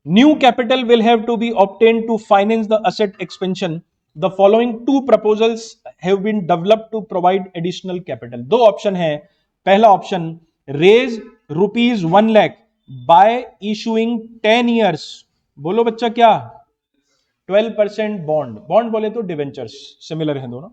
new capital will have to be obtained to finance the asset expansion. The following two proposals have been developed to provide additional capital। दो ऑप्शन है, पहला option raise ₹1 lakh by issuing 10 years, बोलो बच्चा क्या? 12% bond, bond बोले तो debentures, similar है दोनों।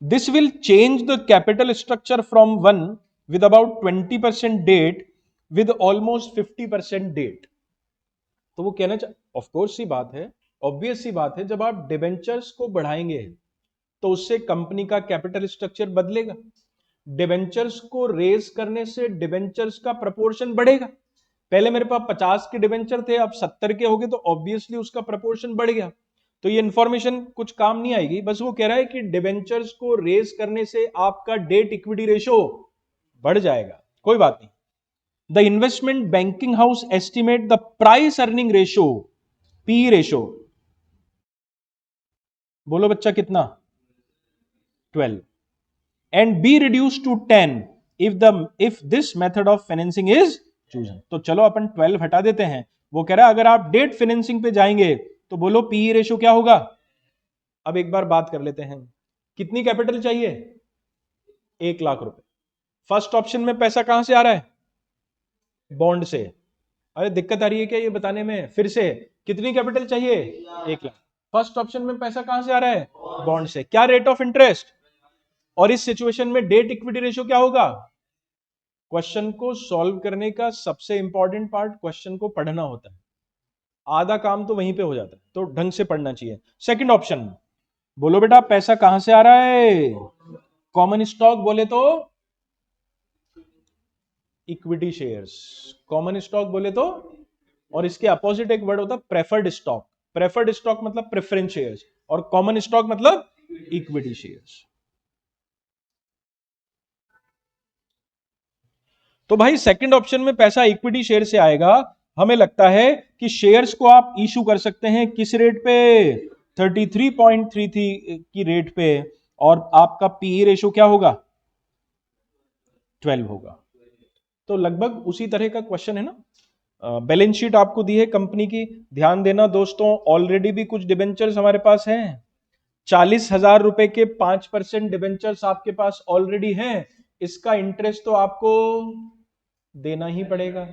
This will change the capital structure from one with about 20% debt with almost 50% debt। तो वो कहना ऑफ कोर्स सी बात है, ऑब्वियस सी बात है, जब आप डिबेंचर्स को बढ़ाएंगे तो उससे कंपनी का कैपिटल स्ट्रक्चर बदलेगा। डिबेंचर्स को रेज करने से डिबेंचर्स का प्रपोर्शन बढ़ेगा। पहले मेरे पास 50 के डिबेंचर थे, अब 70 के हो गए, तो ऑब्वियसली उसका प्रपोर्शन बढ़ गया। तो ये इंफॉर्मेशन कुछ काम नहीं आएगी, बस वो कह रहा है कि डिबेंचर्स को रेज करने से आपका डेट इक्विटी रेशो बढ़ जाएगा, कोई बात नहीं। The investment banking house estimate the price earning ratio, P ratio, बोलो बच्चा कितना, 12, and be reduce to 10 if this method of financing is chosen. तो चलो अपन 12 हटा देते हैं। वो कह रहा है अगर आप डेट फाइनेंसिंग पे जाएंगे तो बोलो पीई रेशो क्या होगा। अब एक बार बात कर लेते हैं, कितनी कैपिटल चाहिए, 1 लाख रुपए। फर्स्ट ऑप्शन में पैसा कहां से आ रहा है, बॉन्ड से। अरे दिक्कत आ रही है क्या ये बताने में, फिर से, कितनी कैपिटल चाहिए, 1 लाख। फर्स्ट ऑप्शन में पैसा कहां से आ रहा है, बॉन्ड से। क्या रेट ऑफ इंटरेस्ट, और इस सिचुएशन में डेट इक्विटी रेशियो क्या होगा। क्वेश्चन को सॉल्व करने का सबसे इंपॉर्टेंट पार्ट क्वेश्चन को पढ़ना होता है, आधा काम तो वहीं पे हो जाता है, तो ढंग से पढ़ना चाहिए। सेकंड ऑप्शन, बोलो बेटा पैसा कहां से आ रहा है, कॉमन स्टॉक बोले तो इक्विटी शेयर्स, कॉमन स्टॉक बोले तो, और इसके अपोजिट एक वर्ड होता है प्रेफर्ड स्टॉक। प्रेफर्ड स्टॉक मतलब प्रेफरेंस शेयर्स, और कॉमन स्टॉक मतलब इक्विटी शेयर्स। तो भाई सेकंड ऑप्शन में पैसा इक्विटी शेयर से आएगा। हमें लगता है कि शेयर्स को आप इशू कर सकते हैं किस रेट पे, 33.33 की रेट पे, और आपका पीई रेशो क्या होगा, 12 होगा। तो लगभग उसी तरह का क्वेश्चन है ना। बैलेंस शीट आपको दी है कंपनी की, ध्यान देना दोस्तों, ऑलरेडी भी कुछ डिबेंचर्स हमारे पास हैं। 40,000 रुपए के 5% डिबेंचर्स आपके पास ऑलरेडी हैं। इसका इंटरेस्ट तो आपको देना ही पड़ेगा,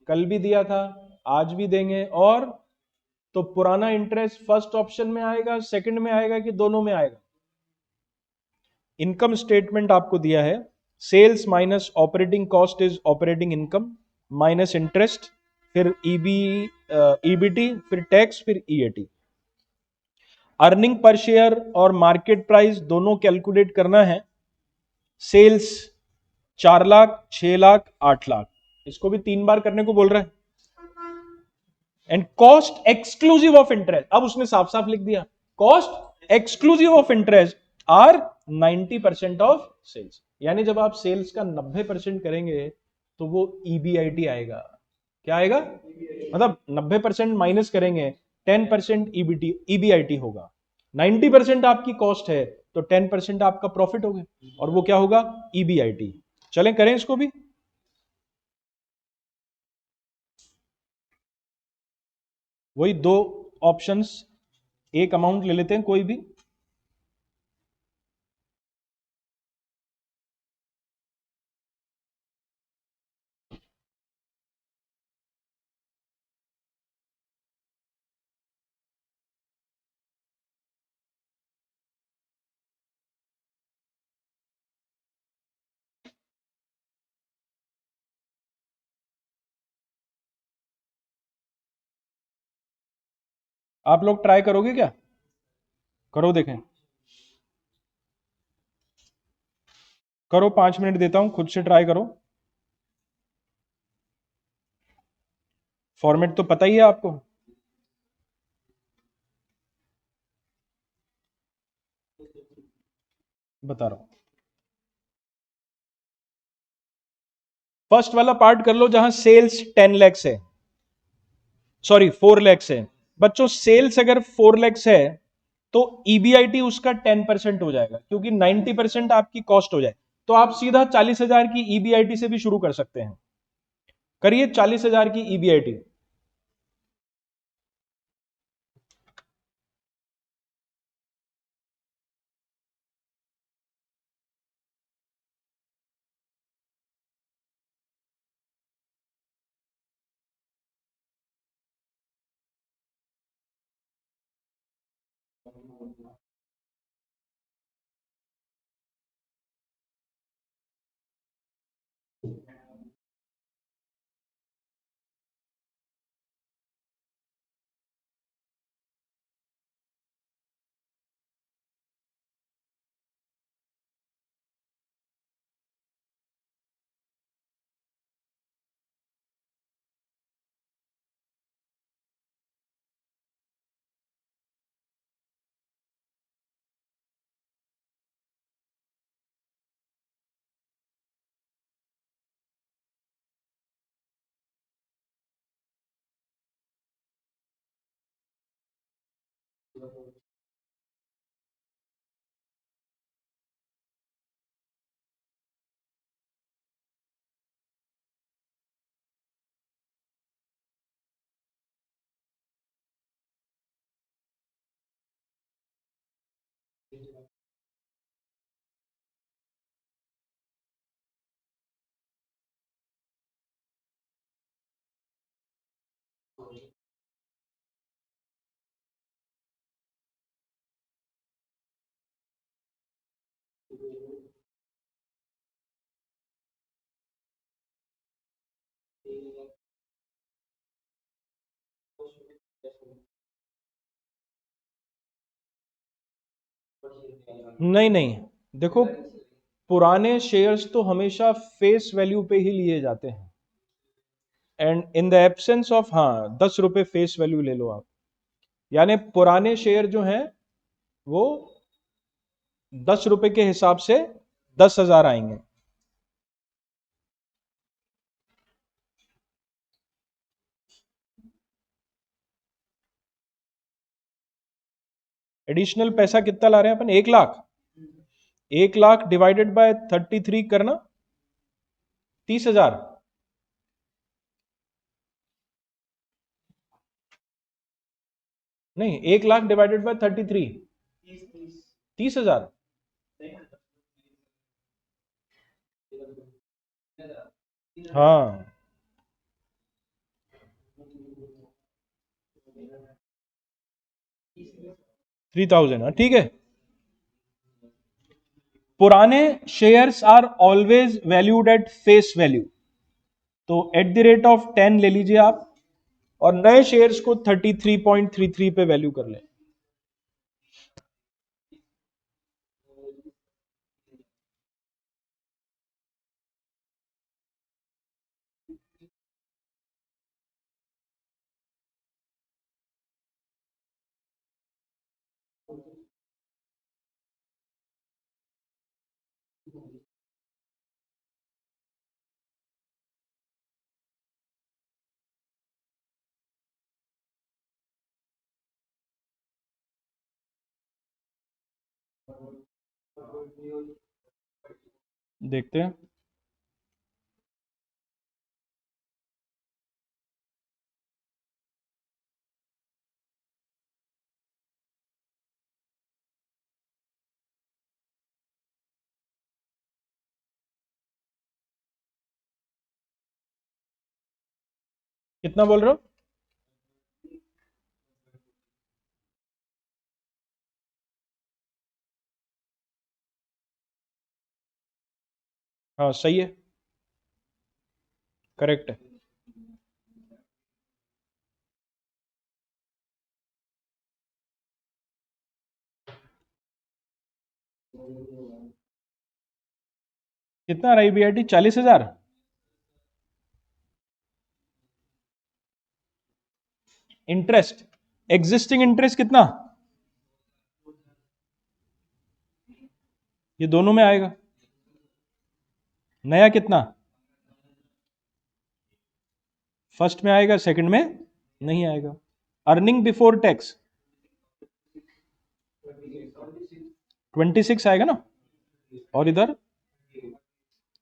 कल भी दिया था, आज भी देंगे। और तो पुराना इंटरेस्ट फर्स्ट ऑप्शन में आएगा, सेकंड में आएगा, कि दोनों में आएगा। इनकम स्टेटमेंट आपको दिया है, sales minus operating cost is operating income minus interest, फिर ईबीटी, फिर टैक्स, फिर ईएटी। अर्निंग पर शेयर और मार्केट प्राइस दोनों कैलकुलेट करना है। सेल्स 4 लाख, 6 लाख, 8 लाख, इसको भी 3 बार करने को बोल रहा है। And cost exclusive of interest, अब उसने साफ साफ लिख दिया, cost exclusive of interest are 90% of sales. यानी जब आप सेल्स का 90% करेंगे तो वो ईबीआईटी आएगा। क्या आएगा, मतलब 90% माइनस करेंगे, 10% ईबीटी ईबीआईटी होगा। 90% आपकी कॉस्ट है तो 10% आपका प्रॉफिट होगा, और वो क्या होगा, ईबीआईटी। चलें करें इसको भी। वही दो ऑप्शंस, एक अमाउंट ले लेते हैं कोई भी। आप लोग ट्राई करोगे क्या, करो देखें, करो, 5 मिनट देता हूं, खुद से ट्राई करो। फॉर्मेट तो पता ही है आपको। बता रहा हूं, फर्स्ट वाला पार्ट कर लो जहां सेल्स 10 लैक्स है, सॉरी 4 लैक्स है। बच्चों सेल्स अगर 4 लैक्स है तो ईबीआईटी उसका 10% हो जाएगा, क्योंकि 90% आपकी कॉस्ट हो जाए। तो आप सीधा 40,000 की ईबीआईटी से भी शुरू कर सकते हैं। करिए 40,000 की ईबीआईटी। नहीं नहीं, देखो, पुराने शेयर्स तो हमेशा फेस वैल्यू पे ही लिए जाते हैं। And in the absence of, हाँ, 10 रुपए फेस वैल्यू ले लो आप, यानी पुराने शेयर जो हैं वो 10 रुपए के हिसाब से 10,000 आएंगे। एडिशनल पैसा कितना ला रहे हैं अपन? 1 लाख। 1 लाख डिवाइडेड बाय 33 करना 30,000। नहीं, 1 लाख डिवाइडेड बाय 33, 30,000। हाँ, 3,000, ठीक है। पुराने shares are always valued at face value, तो एट द रेट ऑफ 10 ले लीजिए आप, और नए शेयर्स को 33.33 पे वैल्यू कर लें। देखते हैं। कितना बोल रहे हो? हाँ, सही है, करेक्ट है। कितना रही बीआईटी? 40,000। इंटरेस्ट, एग्जिस्टिंग इंटरेस्ट कितना? ये दोनों में आएगा। नया कितना? फर्स्ट में आएगा, सेकंड में नहीं आएगा। अर्निंग बिफोर टैक्स 26 आएगा ना। और इधर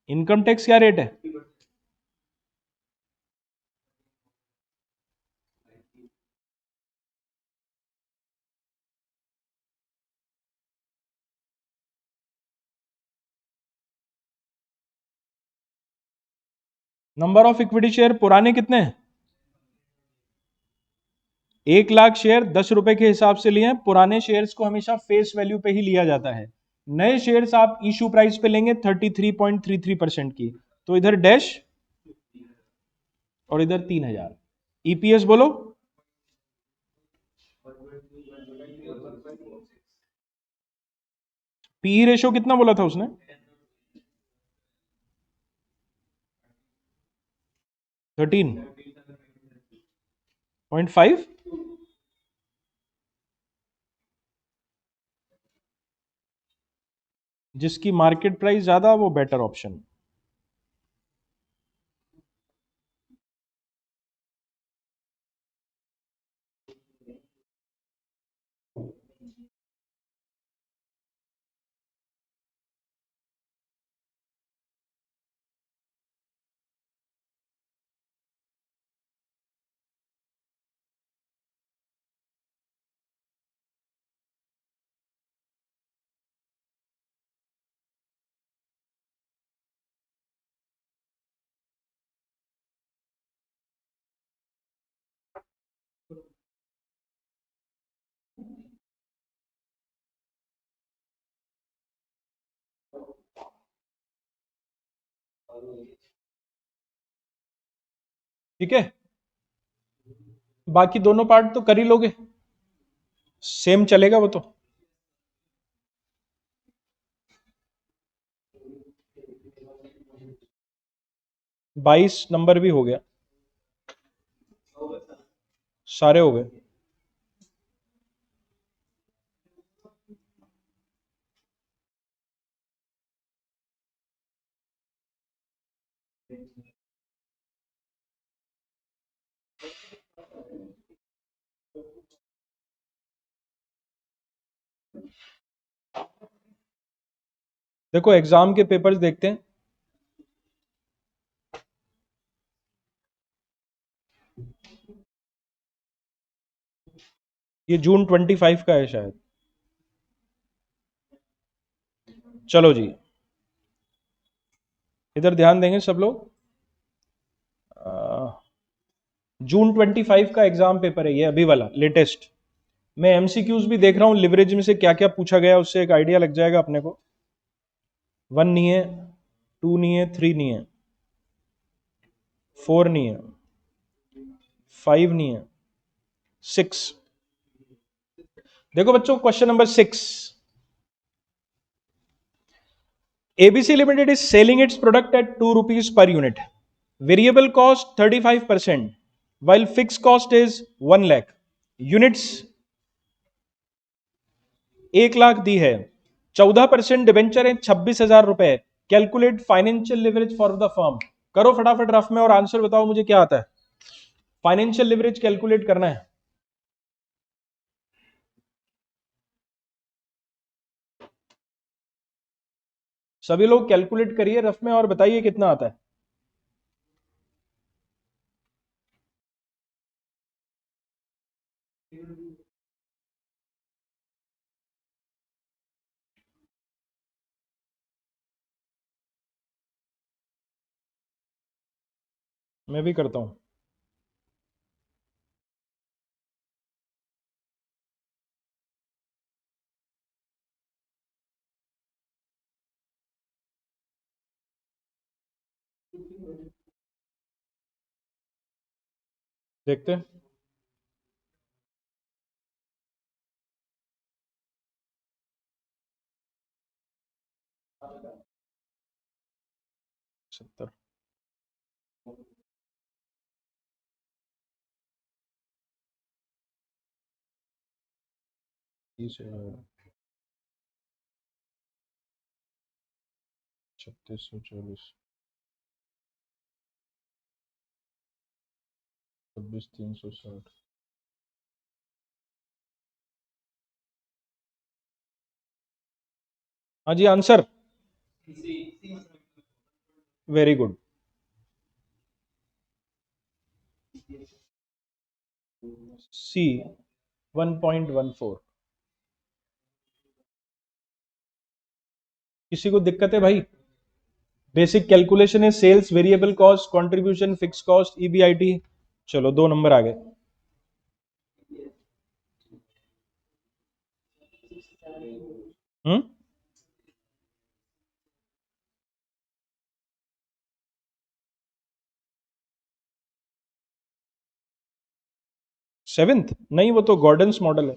इनकम टैक्स क्या रेट है? नंबर ऑफ इक्विटी शेयर पुराने कितने हैं? 1 लाख शेयर 10 रुपए के हिसाब से लिए हैं। पुराने शेयर्स को हमेशा फेस वैल्यू पे ही लिया जाता है। नए शेयर्स आप इशू प्राइस पे लेंगे 33.33% की, तो इधर डैश और इधर 3,000। ईपीएस बोलो। पीई रेशो कितना बोला था उसने? 13.5। जिसकी मार्केट प्राइस ज्यादा वो बेटर ऑप्शन। ठीक है, बाकी दोनों पार्ट तो कर ही लोगे, सेम चलेगा वो तो। 22 नंबर भी हो गया, सारे हो गए। देखो एग्जाम के पेपर्स देखते हैं। ये जून 25 का है शायद। चलो जी, इधर ध्यान देंगे सब लोग। जून 25 का एग्जाम पेपर है ये, अभी वाला लेटेस्ट। मैं एमसीक्यूज भी देख रहा हूं, लिवरेज में से क्या क्या पूछा गया उससे एक आइडिया लग जाएगा अपने को। 1 नहीं है, 2 नहीं है, 3 नहीं है, 4 नहीं है, 5 नहीं है, 6। देखो बच्चों, question number 6। ABC Limited is selling its product at 2 rupees per unit. Variable cost 35%, while fixed cost is 1 lakh. Units 1 lakh दी है, 14% डिवेंचर है 26,000 रुपए। Calculate financial leverage for the firm. करो फटाफट रफ में और आंसर बताओ मुझे क्या आता है। फाइनेंशियल लिवरेज कैलकुलेट करना है। सभी लोग कैलकुलेट करिए रफ में और बताइए कितना आता है। मैं भी करता हूं। देखते हैं। सत्तर, 30,000, 3640, 26,360। हाँ जी, आंसर वेरी गुड। सी 1.14। किसी को दिक्कत है भाई? बेसिक कैलकुलेशन है, sales, variable cost, contribution, fix cost, EBIT. चलो 2 नंबर आ गए। हम्म, 7th नहीं, वो तो गॉर्डन्स मॉडल है,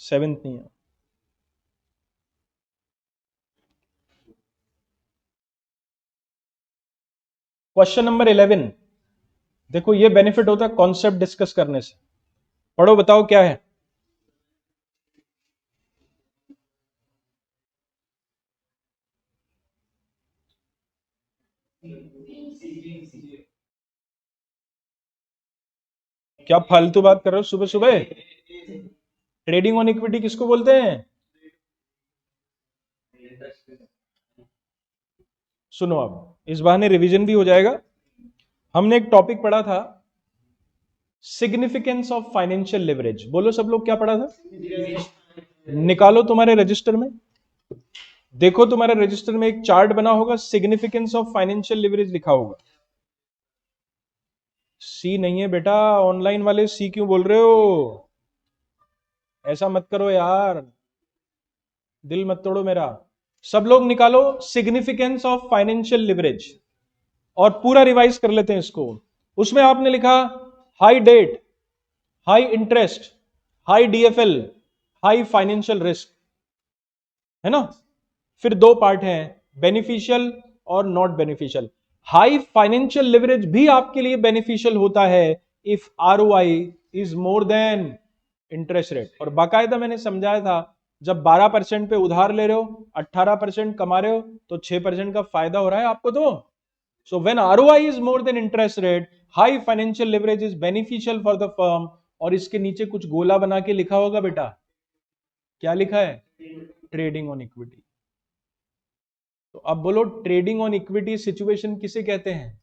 7th नहीं है। Question number 11। देखो ये बेनिफिट होता है कॉन्सेप्ट डिस्कस करने से। पढ़ो, बताओ क्या है। क्या फालतू बात कर रहे हो सुबह सुबह? ट्रेडिंग ऑन इक्विटी किसको बोलते हैं? सुनो, अब इस बहाने रिवीजन भी हो जाएगा। हमने एक टॉपिक पढ़ा था, सिग्निफिकेंस ऑफ फाइनेंशियल लिवरेज। बोलो सब लोग, क्या पढ़ा था? निकालो तुम्हारे रजिस्टर में, देखो तुम्हारे रजिस्टर में एक चार्ट बना होगा, सिग्निफिकेंस ऑफ फाइनेंशियल लिवरेज लिखा होगा। सी नहीं है बेटा, ऑनलाइन वाले सी क्यों बोल रहे हो? ऐसा मत करो यार, दिल मत तोड़ो मेरा। सब लोग निकालो सिग्निफिकेंस ऑफ फाइनेंशियल लिवरेज। और पूरा रिवाइज कर लेते हैं इसको। उसमें आपने लिखा high debt, high interest, high DFL, high financial risk, है ना। फिर दो पार्ट हैं, बेनिफिशियल और not beneficial. High financial leverage भी आपके लिए बेनिफिशियल होता है if ROI is more than interest rate. और बाकायदा मैंने समझाया था, जब 12% पे उधार ले रहे हो, 18% कमा रहे हो, तो 6% का फायदा हो रहा है आपको। तो so when ROI is more than interest rate, high financial leverage is beneficial for the firm. और इसके नीचे कुछ गोला बना के लिखा होगा बेटा, क्या लिखा है? Trading on equity. तो अब बोलो, ट्रेडिंग ऑन इक्विटी सिचुएशन किसे कहते हैं?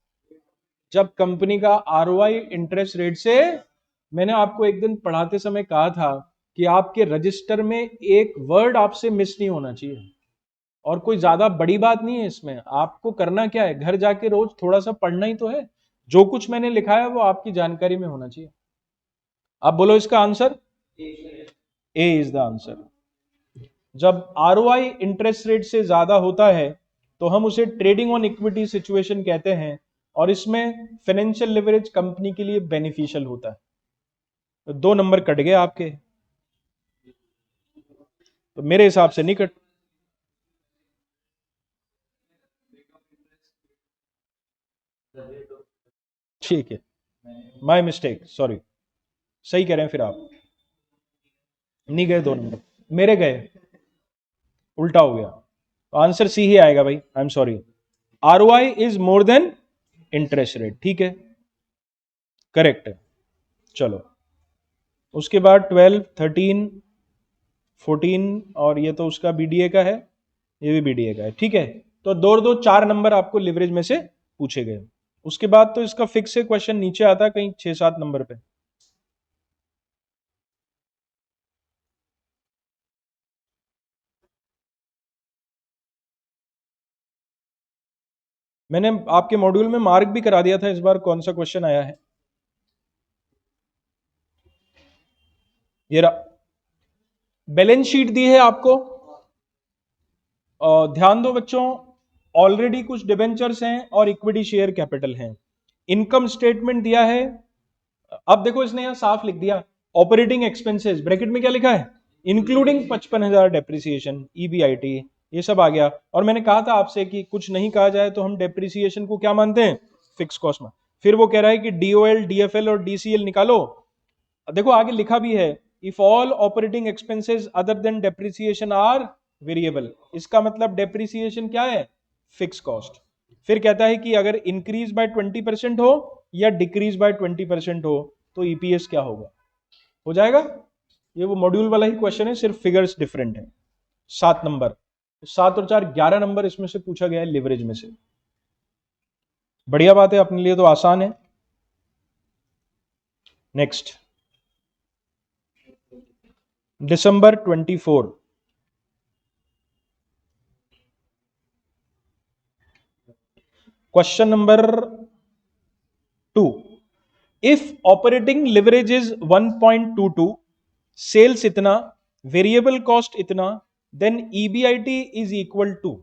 जब कंपनी का आरओआई इंटरेस्ट रेट से, मैंने आपको एक दिन पढ़ाते समय कहा था कि आपके रजिस्टर में एक वर्ड आपसे मिस नहीं होना चाहिए। और कोई ज्यादा बड़ी बात नहीं है इसमें, आपको करना क्या है, घर जाके रोज थोड़ा सा पढ़ना ही तो है। जो कुछ मैंने लिखा है वो आपकी जानकारी में होना चाहिए। अब बोलो इसका answer, A is the answer. जब आरओआई इंटरेस्ट रेट से ज्यादा होता है तो हम उसे ट्रेडिंग ऑन इक्विटी सिचुएशन कहते हैं, और इसमें फाइनेंशियल लिवरेज कंपनी के लिए बेनिफिशियल होता है। तो 2 नंबर कट गए आपके, तो मेरे हिसाब से नहीं कट। ठीक है, माय मिस्टेक, सॉरी। सही कह रहे हैं फिर आप, नहीं गए 2 नंबर, मेरे गए, उल्टा हो गया। तो आंसर सी ही आएगा भाई, I am sorry. ROI is more than interest rate, ठीक है, करेक्ट है। चलो, उसके बाद 12, 13, 14, और ये तो उसका बीडीए का है, ये भी बीडीए का है, ठीक है। तो 2 4 नंबर आपको लिवरेज में से पूछे गए। उसके बाद तो इसका फिक्स है क्वेश्चन, नीचे आता है कहीं 6-7 नंबर पे। मैंने आपके मॉड्यूल में मार्क भी करा दिया था इस बार कौन सा क्वेश्चन आया है। ये बैलेंस शीट दी है आपको, ध्यान दो बच्चों, ऑलरेडी कुछ डिबेंचर्स हैं और इक्विटी शेयर कैपिटल हैं। इनकम स्टेटमेंट दिया है। अब देखो इसने यहां साफ लिख दिया, ऑपरेटिंग एक्सपेंसेस ब्रैकेट में क्या लिखा है, इंक्लूडिंग 55,000 डेप्रिसिएशन, ईबीआईटी, ये सब आ गया। और मैंने कहा था आपसे कि कुछ नहीं कहा जाए तो हम डेप्रिसिएशन को क्या मानते हैं, फिक्स कॉस्ट में। फिर वो कह रहा है कि डीओएल, डीएफएल और डीसीएल निकालो। देखो आगे लिखा भी है, if all operating expenses other than depreciation are variable. इसका मतलब डेप्रिसिएशन क्या है, फिक्स कॉस्ट। फिर कहता है कि अगर इंक्रीज बाय 20% हो या डिक्रीज बाय 20% हो तो ईपीएस क्या होगा, हो जाएगा। ये वो मॉड्यूल वाला ही क्वेश्चन है, सिर्फ फिगर्स डिफरेंट है। 7 नंबर, 7 और 4 11 नंबर इसमें से पूछा गया है लिवरेज में से। बढ़िया बात है, अपने लिए तो आसान है। Next, December 24, question number 2। If operating leverage is 1.22, sales इतना, वेरिएबल कॉस्ट इतना, then EBIT is equal to,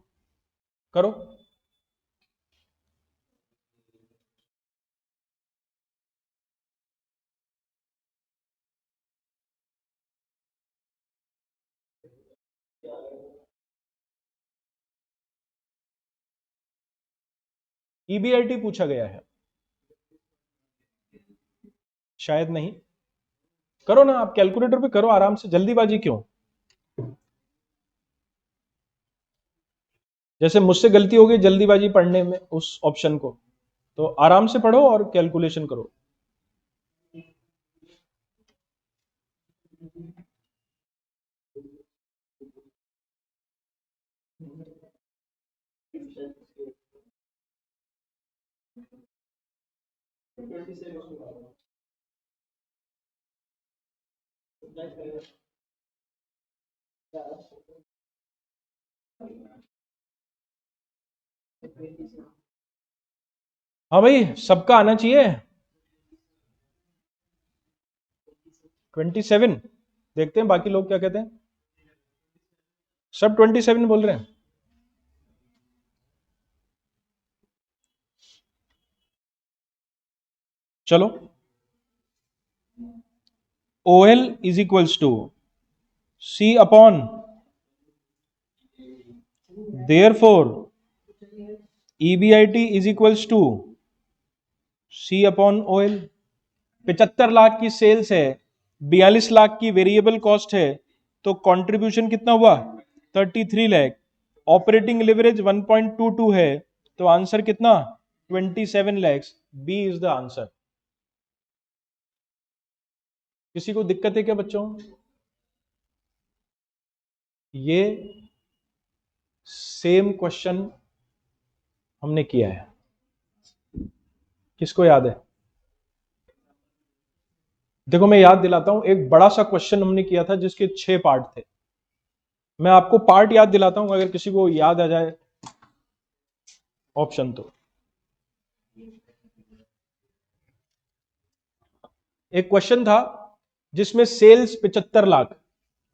करो। ईबीआईटी पूछा गया है, शायद नहीं। करो ना आप, कैलकुलेटर पे करो आराम से, जल्दीबाजी क्यों। जैसे मुझसे गलती हो गई जल्दीबाजी पढ़ने में उस ऑप्शन को, तो आराम से पढ़ो और कैलकुलेशन करो। हाँ भाई, सबका आना चाहिए। 27, देखते हैं बाकी लोग क्या कहते हैं। सब 27 बोल रहे हैं। चलो, OL is equals to C upon, therefore EBIT is equals to C upon OL। 75 lakh की सेल्स है, 42 लाख की वेरिएबल कॉस्ट है, तो कंट्रीब्यूशन कितना हुआ? 33 लाख। ऑपरेटिंग लिवरेज 1.22 है, तो आंसर कितना? 27 lakh. B is the answer. किसी को दिक्कत है क्या बच्चों? ये सेम क्वेश्चन हमने किया है, किसको याद है? देखो मैं याद दिलाता हूं, एक बड़ा सा क्वेश्चन हमने किया था जिसके 6 पार्ट थे। मैं आपको पार्ट याद दिलाता हूं, अगर किसी को याद आ जाए ऑप्शन तो। एक क्वेश्चन था जिसमें sales 75 lakh,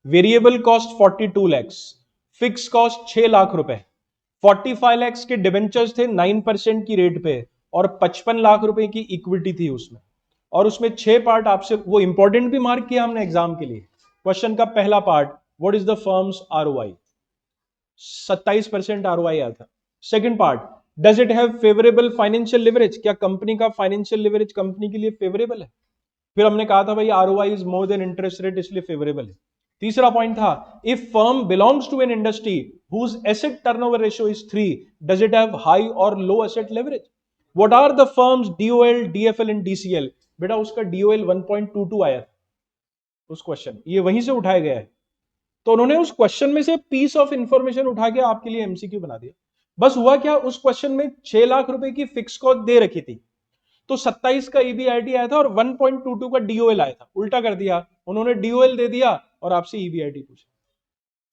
variable cost 42 lakhs, fix cost 6 lakh रुपए, 45 लैक्स के डिबेंचर्स थे 9% की रेट पे, और 55 लाख रुपए की इक्विटी थी उसमें। और उसमें 6 पार्ट आपसे, वो इंपॉर्टेंट भी मार्क किया हमने एग्जाम के लिए। क्वेश्चन का पहला part, what is the firms ROI? 27% ROI आया था। Second part, does it have favourable financial leverage? क्या कंपनी का फाइनेंशियल लिवरेज कंपनी के लिए फेवरेबल है? फिर हमने कहा था भाई ROI is more than interest rate, इसलिए फेवरेबल है। तीसरा पॉइंट था, if firm belongs to an industry whose asset turnover ratio is 3, does it have high और low asset leverage? What are the firms DOL, DFL and DCL? बेटा उसका DOL 1.22 आया था उस क्वेश्चन, ये वहीं से उठाया गया है। तो उन्होंने उस क्वेश्चन में से पीस ऑफ इंफॉर्मेशन उठा के आपके लिए MCQ बना दिया। बस हुआ क्या, उस क्वेश्चन में 6 लाख रुपए की फिक्स कॉस्ट दे रखी थी, तो 27 का EBIT आया था और 1.22 का DOL आया था। उल्टा कर दिया उन्होंने, DOL दे दिया और आपसे EBIT पूछा।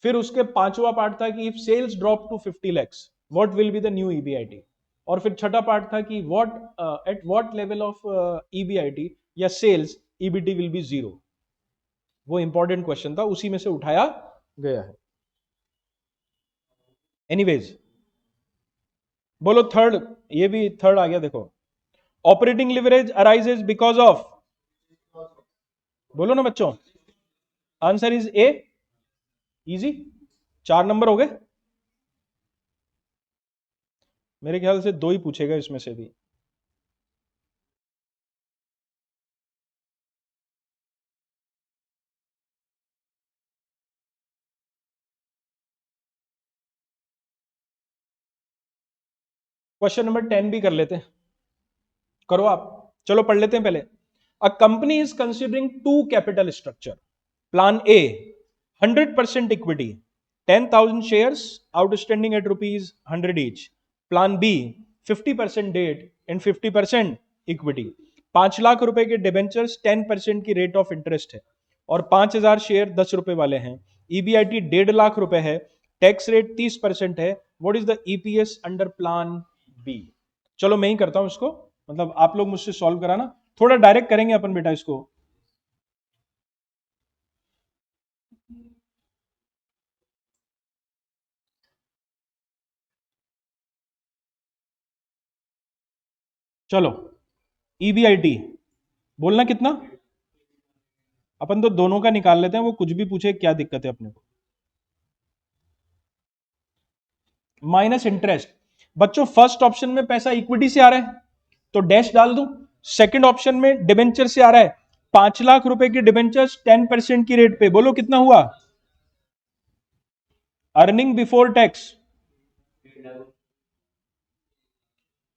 फिर उसके पांचवा पार्ट था कि if sales drop to 50 lakhs what will be the new EBIT? और फिर छठा पार्ट था कि what at what level of EBIT या sales EBT will be zero. वो इंपॉर्टेंट क्वेश्चन था, उसी में से उठाया गया है। एनीवेज, बोलो थर्ड, ये भी थर्ड आ गया देखो। Operating leverage arises because of, बोलो ना बच्चों। Answer is a, easy. 4 number हो गए, मेरे ख्याल से 2 ही पूछेगा इसमें से भी। क्वेश्चन नंबर 10 भी कर लेते हैं, करो आप। चलो पढ़ लेते हैं पहले। A company is considering 2 capital structure. Plan A, 100% equity, 10,000 shares outstanding at ₹100 each. Plan B, 50% debt and 50% equity. 5 lakh रुपए के डिबेंचर्स, 10% की रेट ऑफ इंटरेस्ट है, और 5,000 शेयर 10 रुपए वाले हैं। EBIT 1.5 लाख रुपए है, टैक्स रेट 30% है। What is the EPS under plan B? चलो मैं ही करता हूं इसको, मतलब आप लोग मुझसे सॉल्व कराना, थोड़ा डायरेक्ट करेंगे अपन बेटा इसको। चलो, EBIT बोलना कितना? अपन तो दोनों का निकाल लेते हैं, वो कुछ भी पूछे क्या दिक्कत है अपने को। माइनस इंटरेस्ट, बच्चों फर्स्ट ऑप्शन में पैसा इक्विटी से आ रहा है तो डैश डाल दूं। सेकंड ऑप्शन में डिबेंचर से आ रहा है, 5 लाख रुपए की डिबेंचर्स 10% की रेट पे, बोलो कितना हुआ? अर्निंग बिफोर टैक्स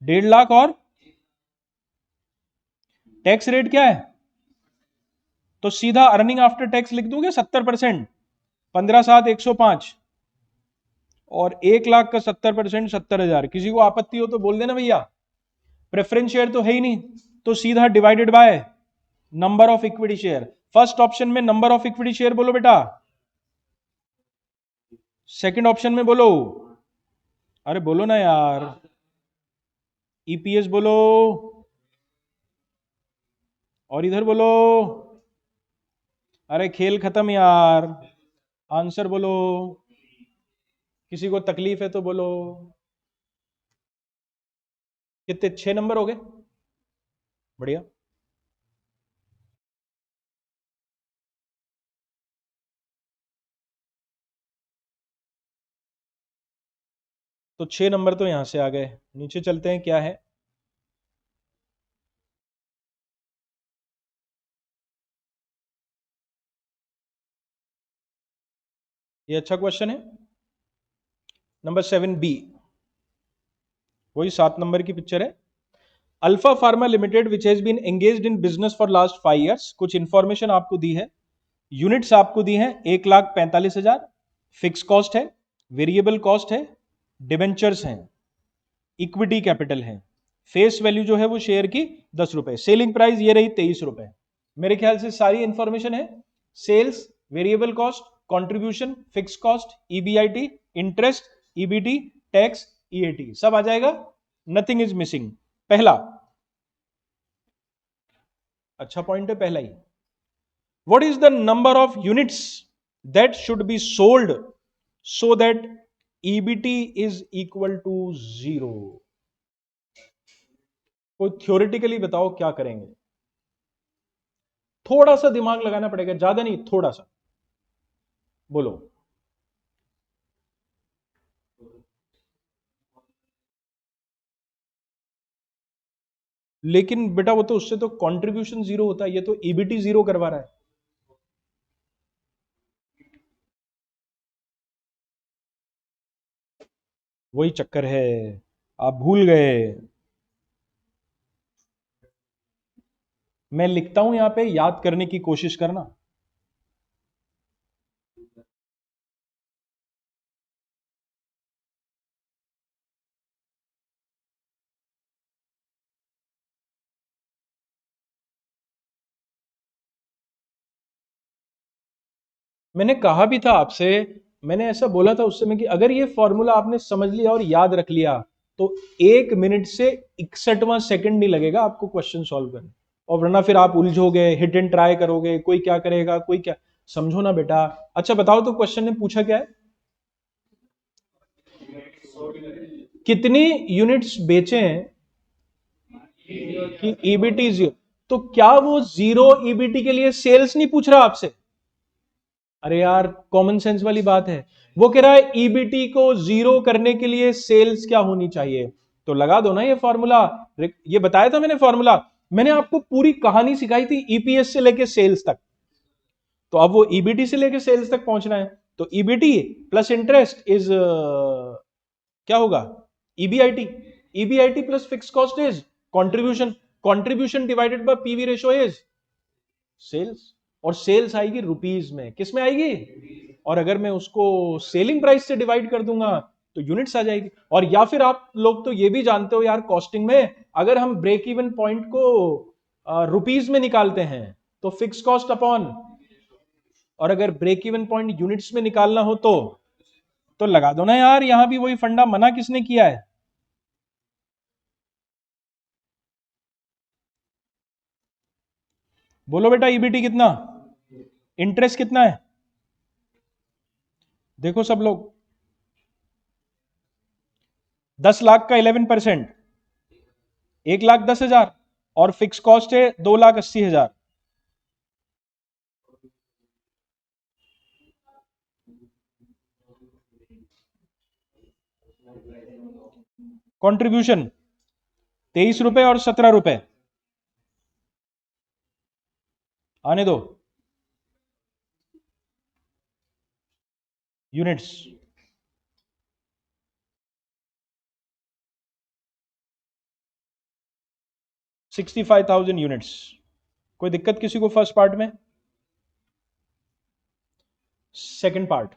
1.5 लाख, और टैक्स रेट क्या है? तो सीधा अर्निंग आफ्टर टैक्स लिख दूंगे 70%, 15,7,105, और 1 लाख का 70%, 70,000। किसी को आपत्ति हो तो बोल देना भैया। प्रेफरेंस शेयर तो है ही नहीं, तो सीधा divided by number of equity share. First option में नंबर ऑफ इक्विटी शेयर बोलो बेटा, सेकंड ऑप्शन में बोलो, अरे बोलो ना यार, EPS बोलो, और इधर बोलो, अरे खेल खत्म यार, आंसर बोलो। किसी को तकलीफ है तो बोलो। कितने? 6 नंबर हो गए, बढ़िया। तो 6 नंबर तो यहां से आ गए। नीचे चलते हैं, क्या है। ये अच्छा क्वेश्चन है। नंबर 7B, वही 7 नंबर की पिक्चर है। Alpha Pharma Limited which has been engaged in business for last 5 years। कुछ इंफॉर्मेशन आपको दी है, यूनिट्स आपको दी हैं 1,45,000, फिक्स कॉस्ट है, वेरिएबल कॉस्ट है, डिबेंचर्स हैं, इक्विटी कैपिटल है, फेस वैल्यू जो है वो शेयर की 10 रुपए, सेलिंग प्राइस ये रही 23 रुपए। मेरे ख्याल से सारी इंफॉर्मेशन है। Sales, variable cost, contribution, fix cost, EBIT, interest, EBT, tax, EAT, सब आ जाएगा। Nothing is missing. पहला अच्छा पॉइंट है, पहला ही। What is the number of units that should be sold so that EBT is equal to 0? कोई theoretically बताओ क्या करेंगे। थोड़ा सा दिमाग लगाना पड़ेगा, ज्यादा नहीं, थोड़ा सा। बोलो। लेकिन बेटा वो तो उससे तो कंट्रीब्यूशन जीरो होता है, ये तो ईबीटी जीरो करवा रहा है। वही चक्कर है, आप भूल गए। मैं लिखता हूं यहां पे, याद करने की कोशिश करना। मैंने कहा भी था आपसे, मैंने ऐसा बोला था उस समय कि अगर ये फॉर्मूला आपने समझ लिया और याद रख लिया तो 1 मिनट से 61वां सेकंड नहीं लगेगा आपको क्वेश्चन सॉल्व करने। और वरना फिर आप उलझोगे, हिट एंड ट्राई करोगे, कोई क्या करेगा कोई क्या। समझो ना बेटा। अच्छा बताओ तो क्वेश्चन ने पूछा क्या है। कितनी यूनिट्स बेचे हैं कि ईबीटी जीरो। तो क्या वो जीरो ईबीटी के लिए सेल्स नहीं पूछ रहा आपसे। अरे यार कॉमन सेंस वाली बात है। वो कह रहा है ईबीटी को जीरो करने के लिए सेल्स क्या होनी चाहिए। तो लगा दो ना ये फॉर्मूला। ये बताया था मैंने फॉर्मूला। मैंने आपको पूरी कहानी सिखाई थी ईपीएस से लेके सेल्स तक। तो अब वो ईबीटी से लेके सेल्स तक पहुंचना है। तो ईबीटी प्लस इंटरेस्ट इज क्या होगा, EBIT. EBIT plus fix cost is contribution. Contribution divided by PV ratio is sales. और सेल्स आएगी रुपीज में, किस में आएगी। और अगर मैं उसको सेलिंग प्राइस से डिवाइड कर दूंगा तो यूनिट्स आ जाएगी। और या फिर आप लोग तो ये भी जानते हो यार, कॉस्टिंग में अगर हम ब्रेक इवन पॉइंट को रुपीज में निकालते हैं तो फिक्स कॉस्ट अपॉन, और अगर ब्रेक इवन पॉइंट यूनिट्स में निकालना हो तो लगा दो ना यार, यहां भी वही फंडा। मना किसने किया है। बोलो बेटा, ईबीटी कितना, इंटरेस्ट कितना है। देखो सब लोग, 10 लाख का 11%, 1,10,000। और फिक्स कॉस्ट है 2,80,000। कंट्रीब्यूशन 23 रुपए और 17 रुपए। आने दो। Units 65,000 units. कोई दिक्कत किसी को फर्स्ट पार्ट में। सेकंड पार्ट,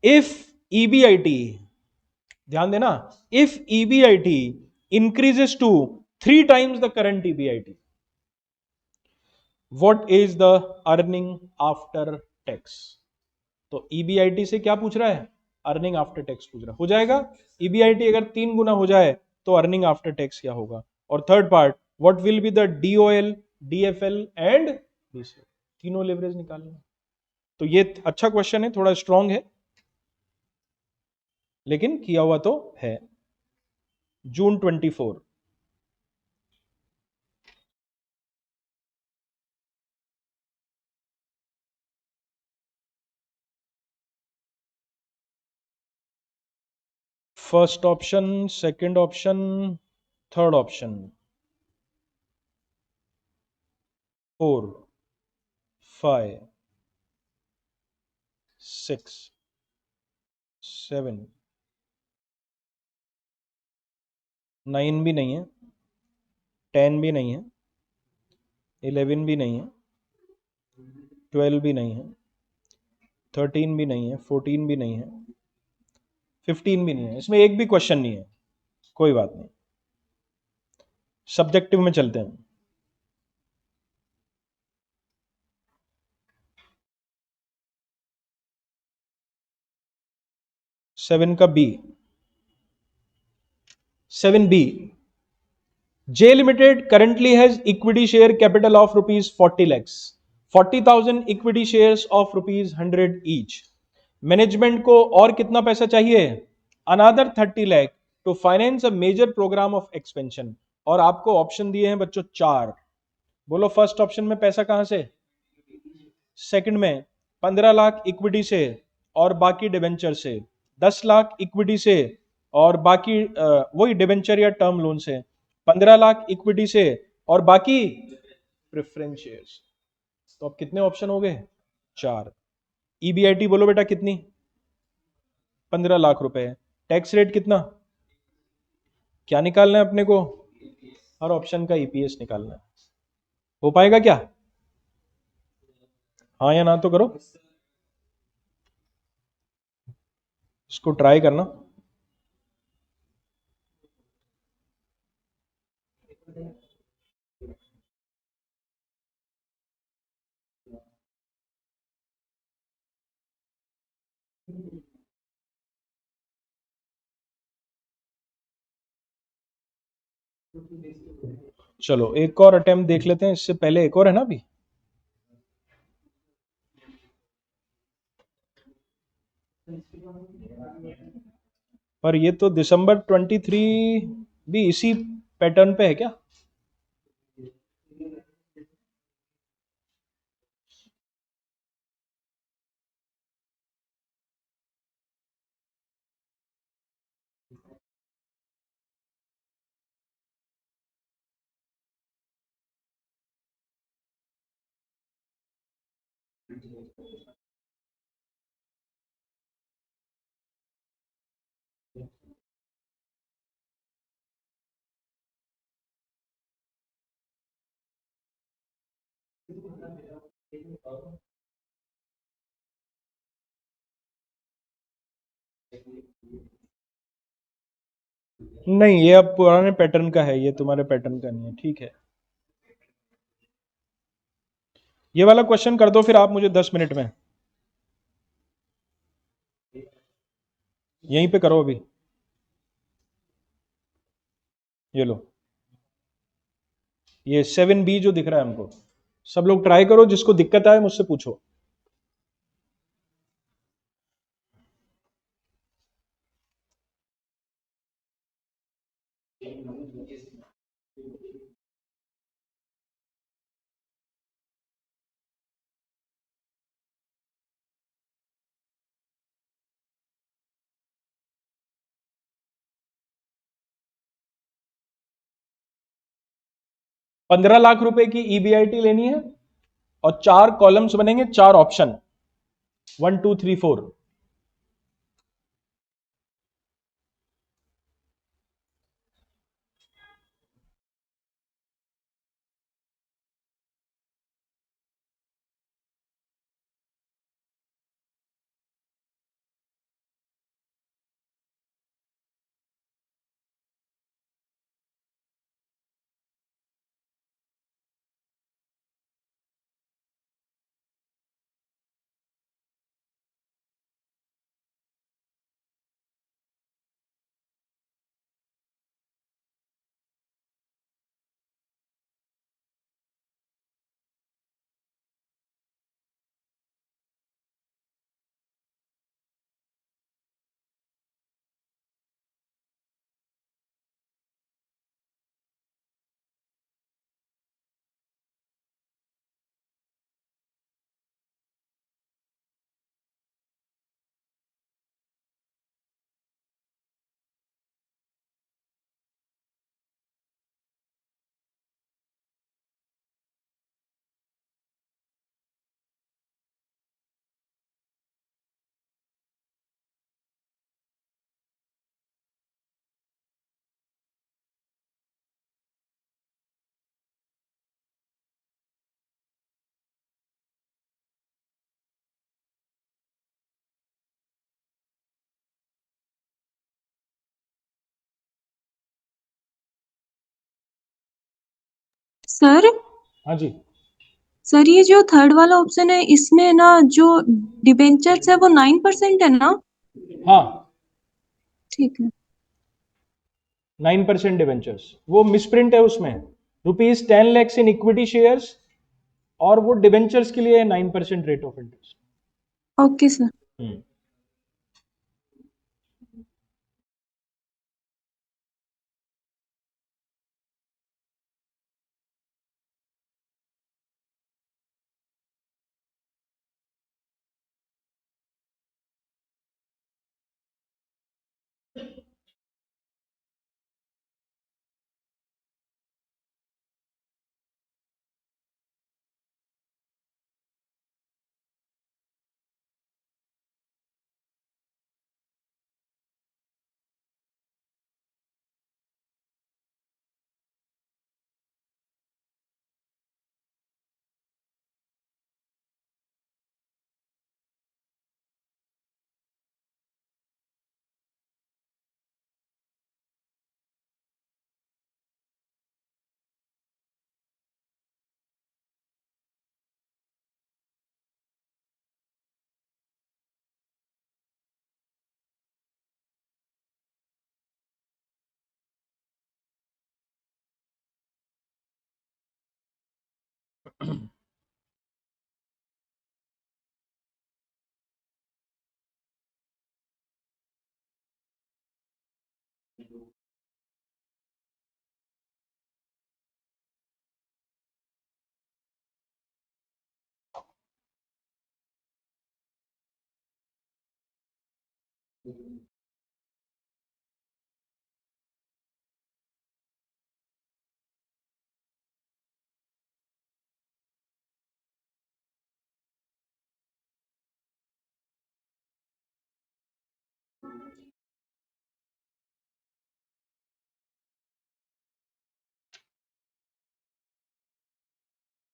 इफ ईबीआईटी, ध्यान देना, if EBIT increases to 3 times the current EBIT, what is the earning after tax. तो ईबीआईटी से क्या पूछ रहा है, अर्निंग आफ्टर टैक्स पूछ रहा है। हो जाएगा, ईबीआईटी अगर 3 गुना हो जाए तो अर्निंग आफ्टर टैक्स क्या होगा। और third part, what will be the DOL, DFL and DCL, तीनों लेवरेज निकालना। तो ये अच्छा क्वेश्चन है, थोड़ा स्ट्रांग है लेकिन किया हुआ तो है। जून 24। First option, second option, third option, 4, 5, 6, 7, 9 भी नहीं है, 10 भी नहीं है, 11 भी नहीं है, 12 भी नहीं है, 13 भी नहीं है, 14 भी नहीं है, 15 भी नहीं है। इसमें एक भी क्वेश्चन नहीं है। कोई बात नहीं, सब्जेक्टिव में चलते हैं। 7 का B, 7B, J Limited currently has equity share capital of rupees 40 lakhs, 40,000 equity shares of rupees 100 each. Management को और कितना पैसा चाहिए? Another 30 lakh to finance a major programme of expansion. और आपको ऑप्शन दिए हैं बच्चों 4। बोलो फर्स्ट ऑप्शन में पैसा कहां से? सेकंड में 15 लाख इक्विटी से और बाकी डिबेंचर से, 10 लाख इक्विटी से और बाकी वही डिबेंचर या टर्म लोन से, 15 लाख इक्विटी से और बाकी प्रेफरेंस शेयर्स। तो अब कितने ऑप्शन हो गए? 4। ईबीआईटी बोलो बेटा कितनी? 15 लाख रुपए। टैक्स रेट कितना? क्या निकालना है अपने को? हर ऑप्शन का ईपीएस निकालना है। हो पाएगा क्या? हाँ या ना तो करो, इसको ट्राई करना। चलो एक और अटेम्प्ट देख लेते हैं, इससे पहले एक और है ना अभी। पर ये तो दिसंबर 23 भी इसी पैटर्न पे है क्या? नहीं, ये अब पुराने पैटर्न का है, ये तुम्हारे पैटर्न का नहीं है। ठीक है, ये वाला क्वेश्चन कर दो फिर आप मुझे 10 मिनट में। यहीं पे करो अभी। ये लो, ये 7B जो दिख रहा है हमको, सब लोग ट्राई करो, जिसको दिक्कत आए मुझसे पूछो। ₹15 लाख की ईबीआईटी लेनी है और 4 कॉलम्स बनेंगे, 4 ऑप्शन, 1 2 3 4। सर हाँ जी। सर ये जो थर्ड वाला ऑप्शन है इसमें ना जो डिबेंचर्स है वो 9% है ना? हाँ, ठीक है। 9% डिवेंचर्स, वो मिसप्रिंट है उसमें, ₹10 lakhs इन इक्विटी शेयर्स, और वो डिवेंचर्स के लिए 9% rate of interest. Okay sir.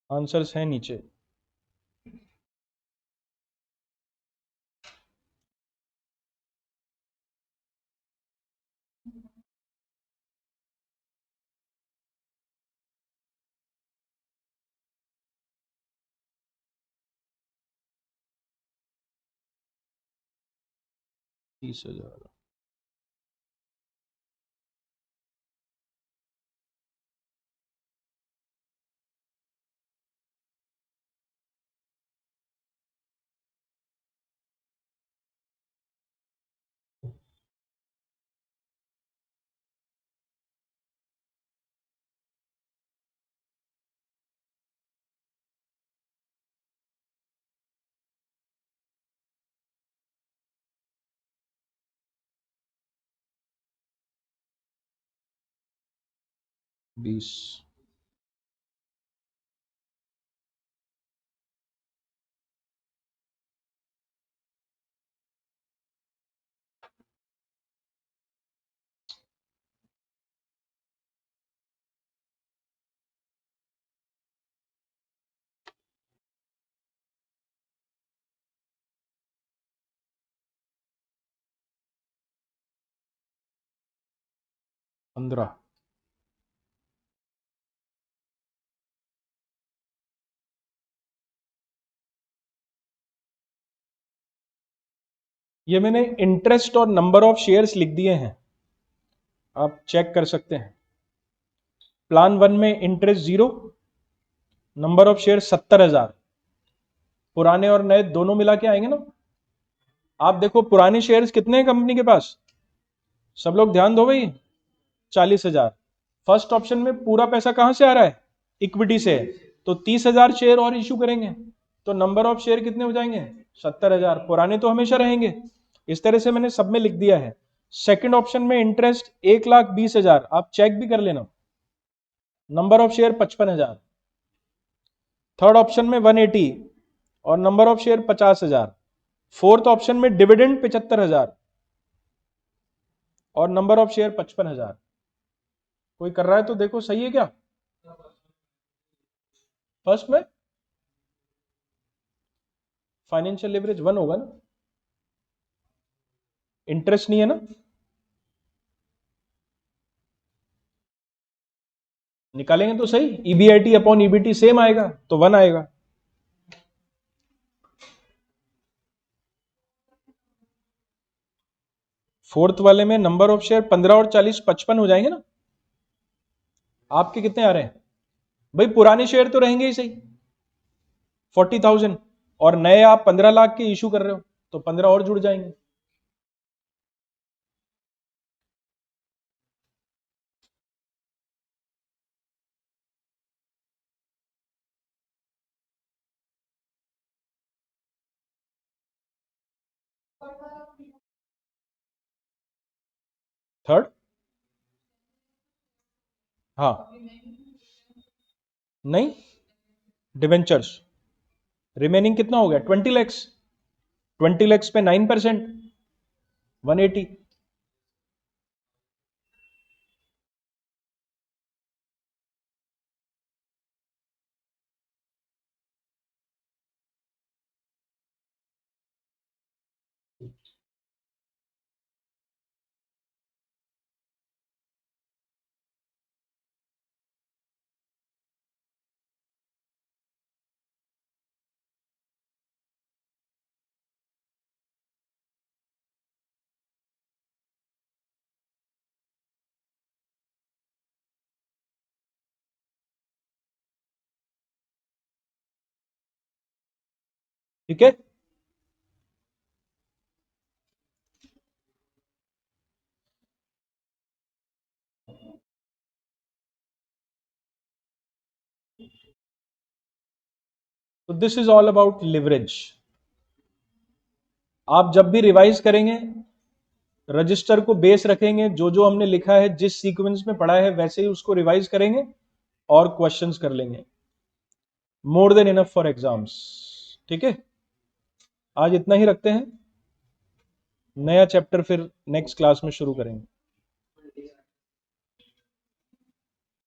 Answers हैं नीचे। तीस हजार बीस 15। ये मैंने इंटरेस्ट और नंबर ऑफ शेयर्स लिख दिए हैं, आप चेक कर सकते हैं। प्लान 1 में इंटरेस्ट 0, नंबर ऑफ शेयर 70,000, पुराने और नए दोनों मिला के आएंगे ना। आप देखो पुराने शेयर्स कितने हैं कंपनी के पास, सब लोग ध्यान दो भाई, 40,000। फर्स्ट ऑप्शन में पूरा पैसा कहां से आ रहा है, इक्विटी से, तो 30,000 शेयर और इश्यू करेंगे, तो नंबर ऑफ शेयर कितने हो जाएंगे, 70,000। पुराने तो हमेशा रहेंगे। इस तरह से मैंने सब में लिख दिया है। सेकंड ऑप्शन में इंटरेस्ट 1,20,000, आप चेक भी कर लेना, number of share 55,000। Third option में 180 और number of share 50,000। Fourth option में डिविडेंड 75,000 और नंबर ऑफ शेयर 55,000। कोई कर रहा है तो देखो सही है क्या। फर्स्ट में फाइनेंशियल लेवरेज 1 होगा ना, इंटरेस्ट नहीं है ना। निकालेंगे तो सही, ईबीआईटी अपॉन ईबीटी सेम आएगा तो 1 आएगा। फोर्थ वाले में नंबर ऑफ शेयर 15 और 40 55 हो जाएंगे ना। आपके कितने आ रहे हैं भाई? पुराने शेयर तो रहेंगे ही सही 40,000, और नए आप 15 लाख के इशू कर रहे हो तो 15 और जुड़ जाएंगे। थर्ड, हाँ नहीं, डिवेंचर्स रिमेनिंग कितना हो गया? 20 लैक्स। 20 लैक्स पे 9%, 180। ठीक है, तो this is all about leverage. आप जब भी रिवाइज करेंगे रजिस्टर को बेस रखेंगे, जो जो हमने लिखा है जिस सीक्वेंस में पढ़ा है वैसे ही उसको रिवाइज करेंगे और क्वेश्चंस कर लेंगे। More than enough for exams. ठीक है, आज इतना ही रखते हैं, नया चैप्टर फिर नेक्स्ट क्लास में शुरू करेंगे।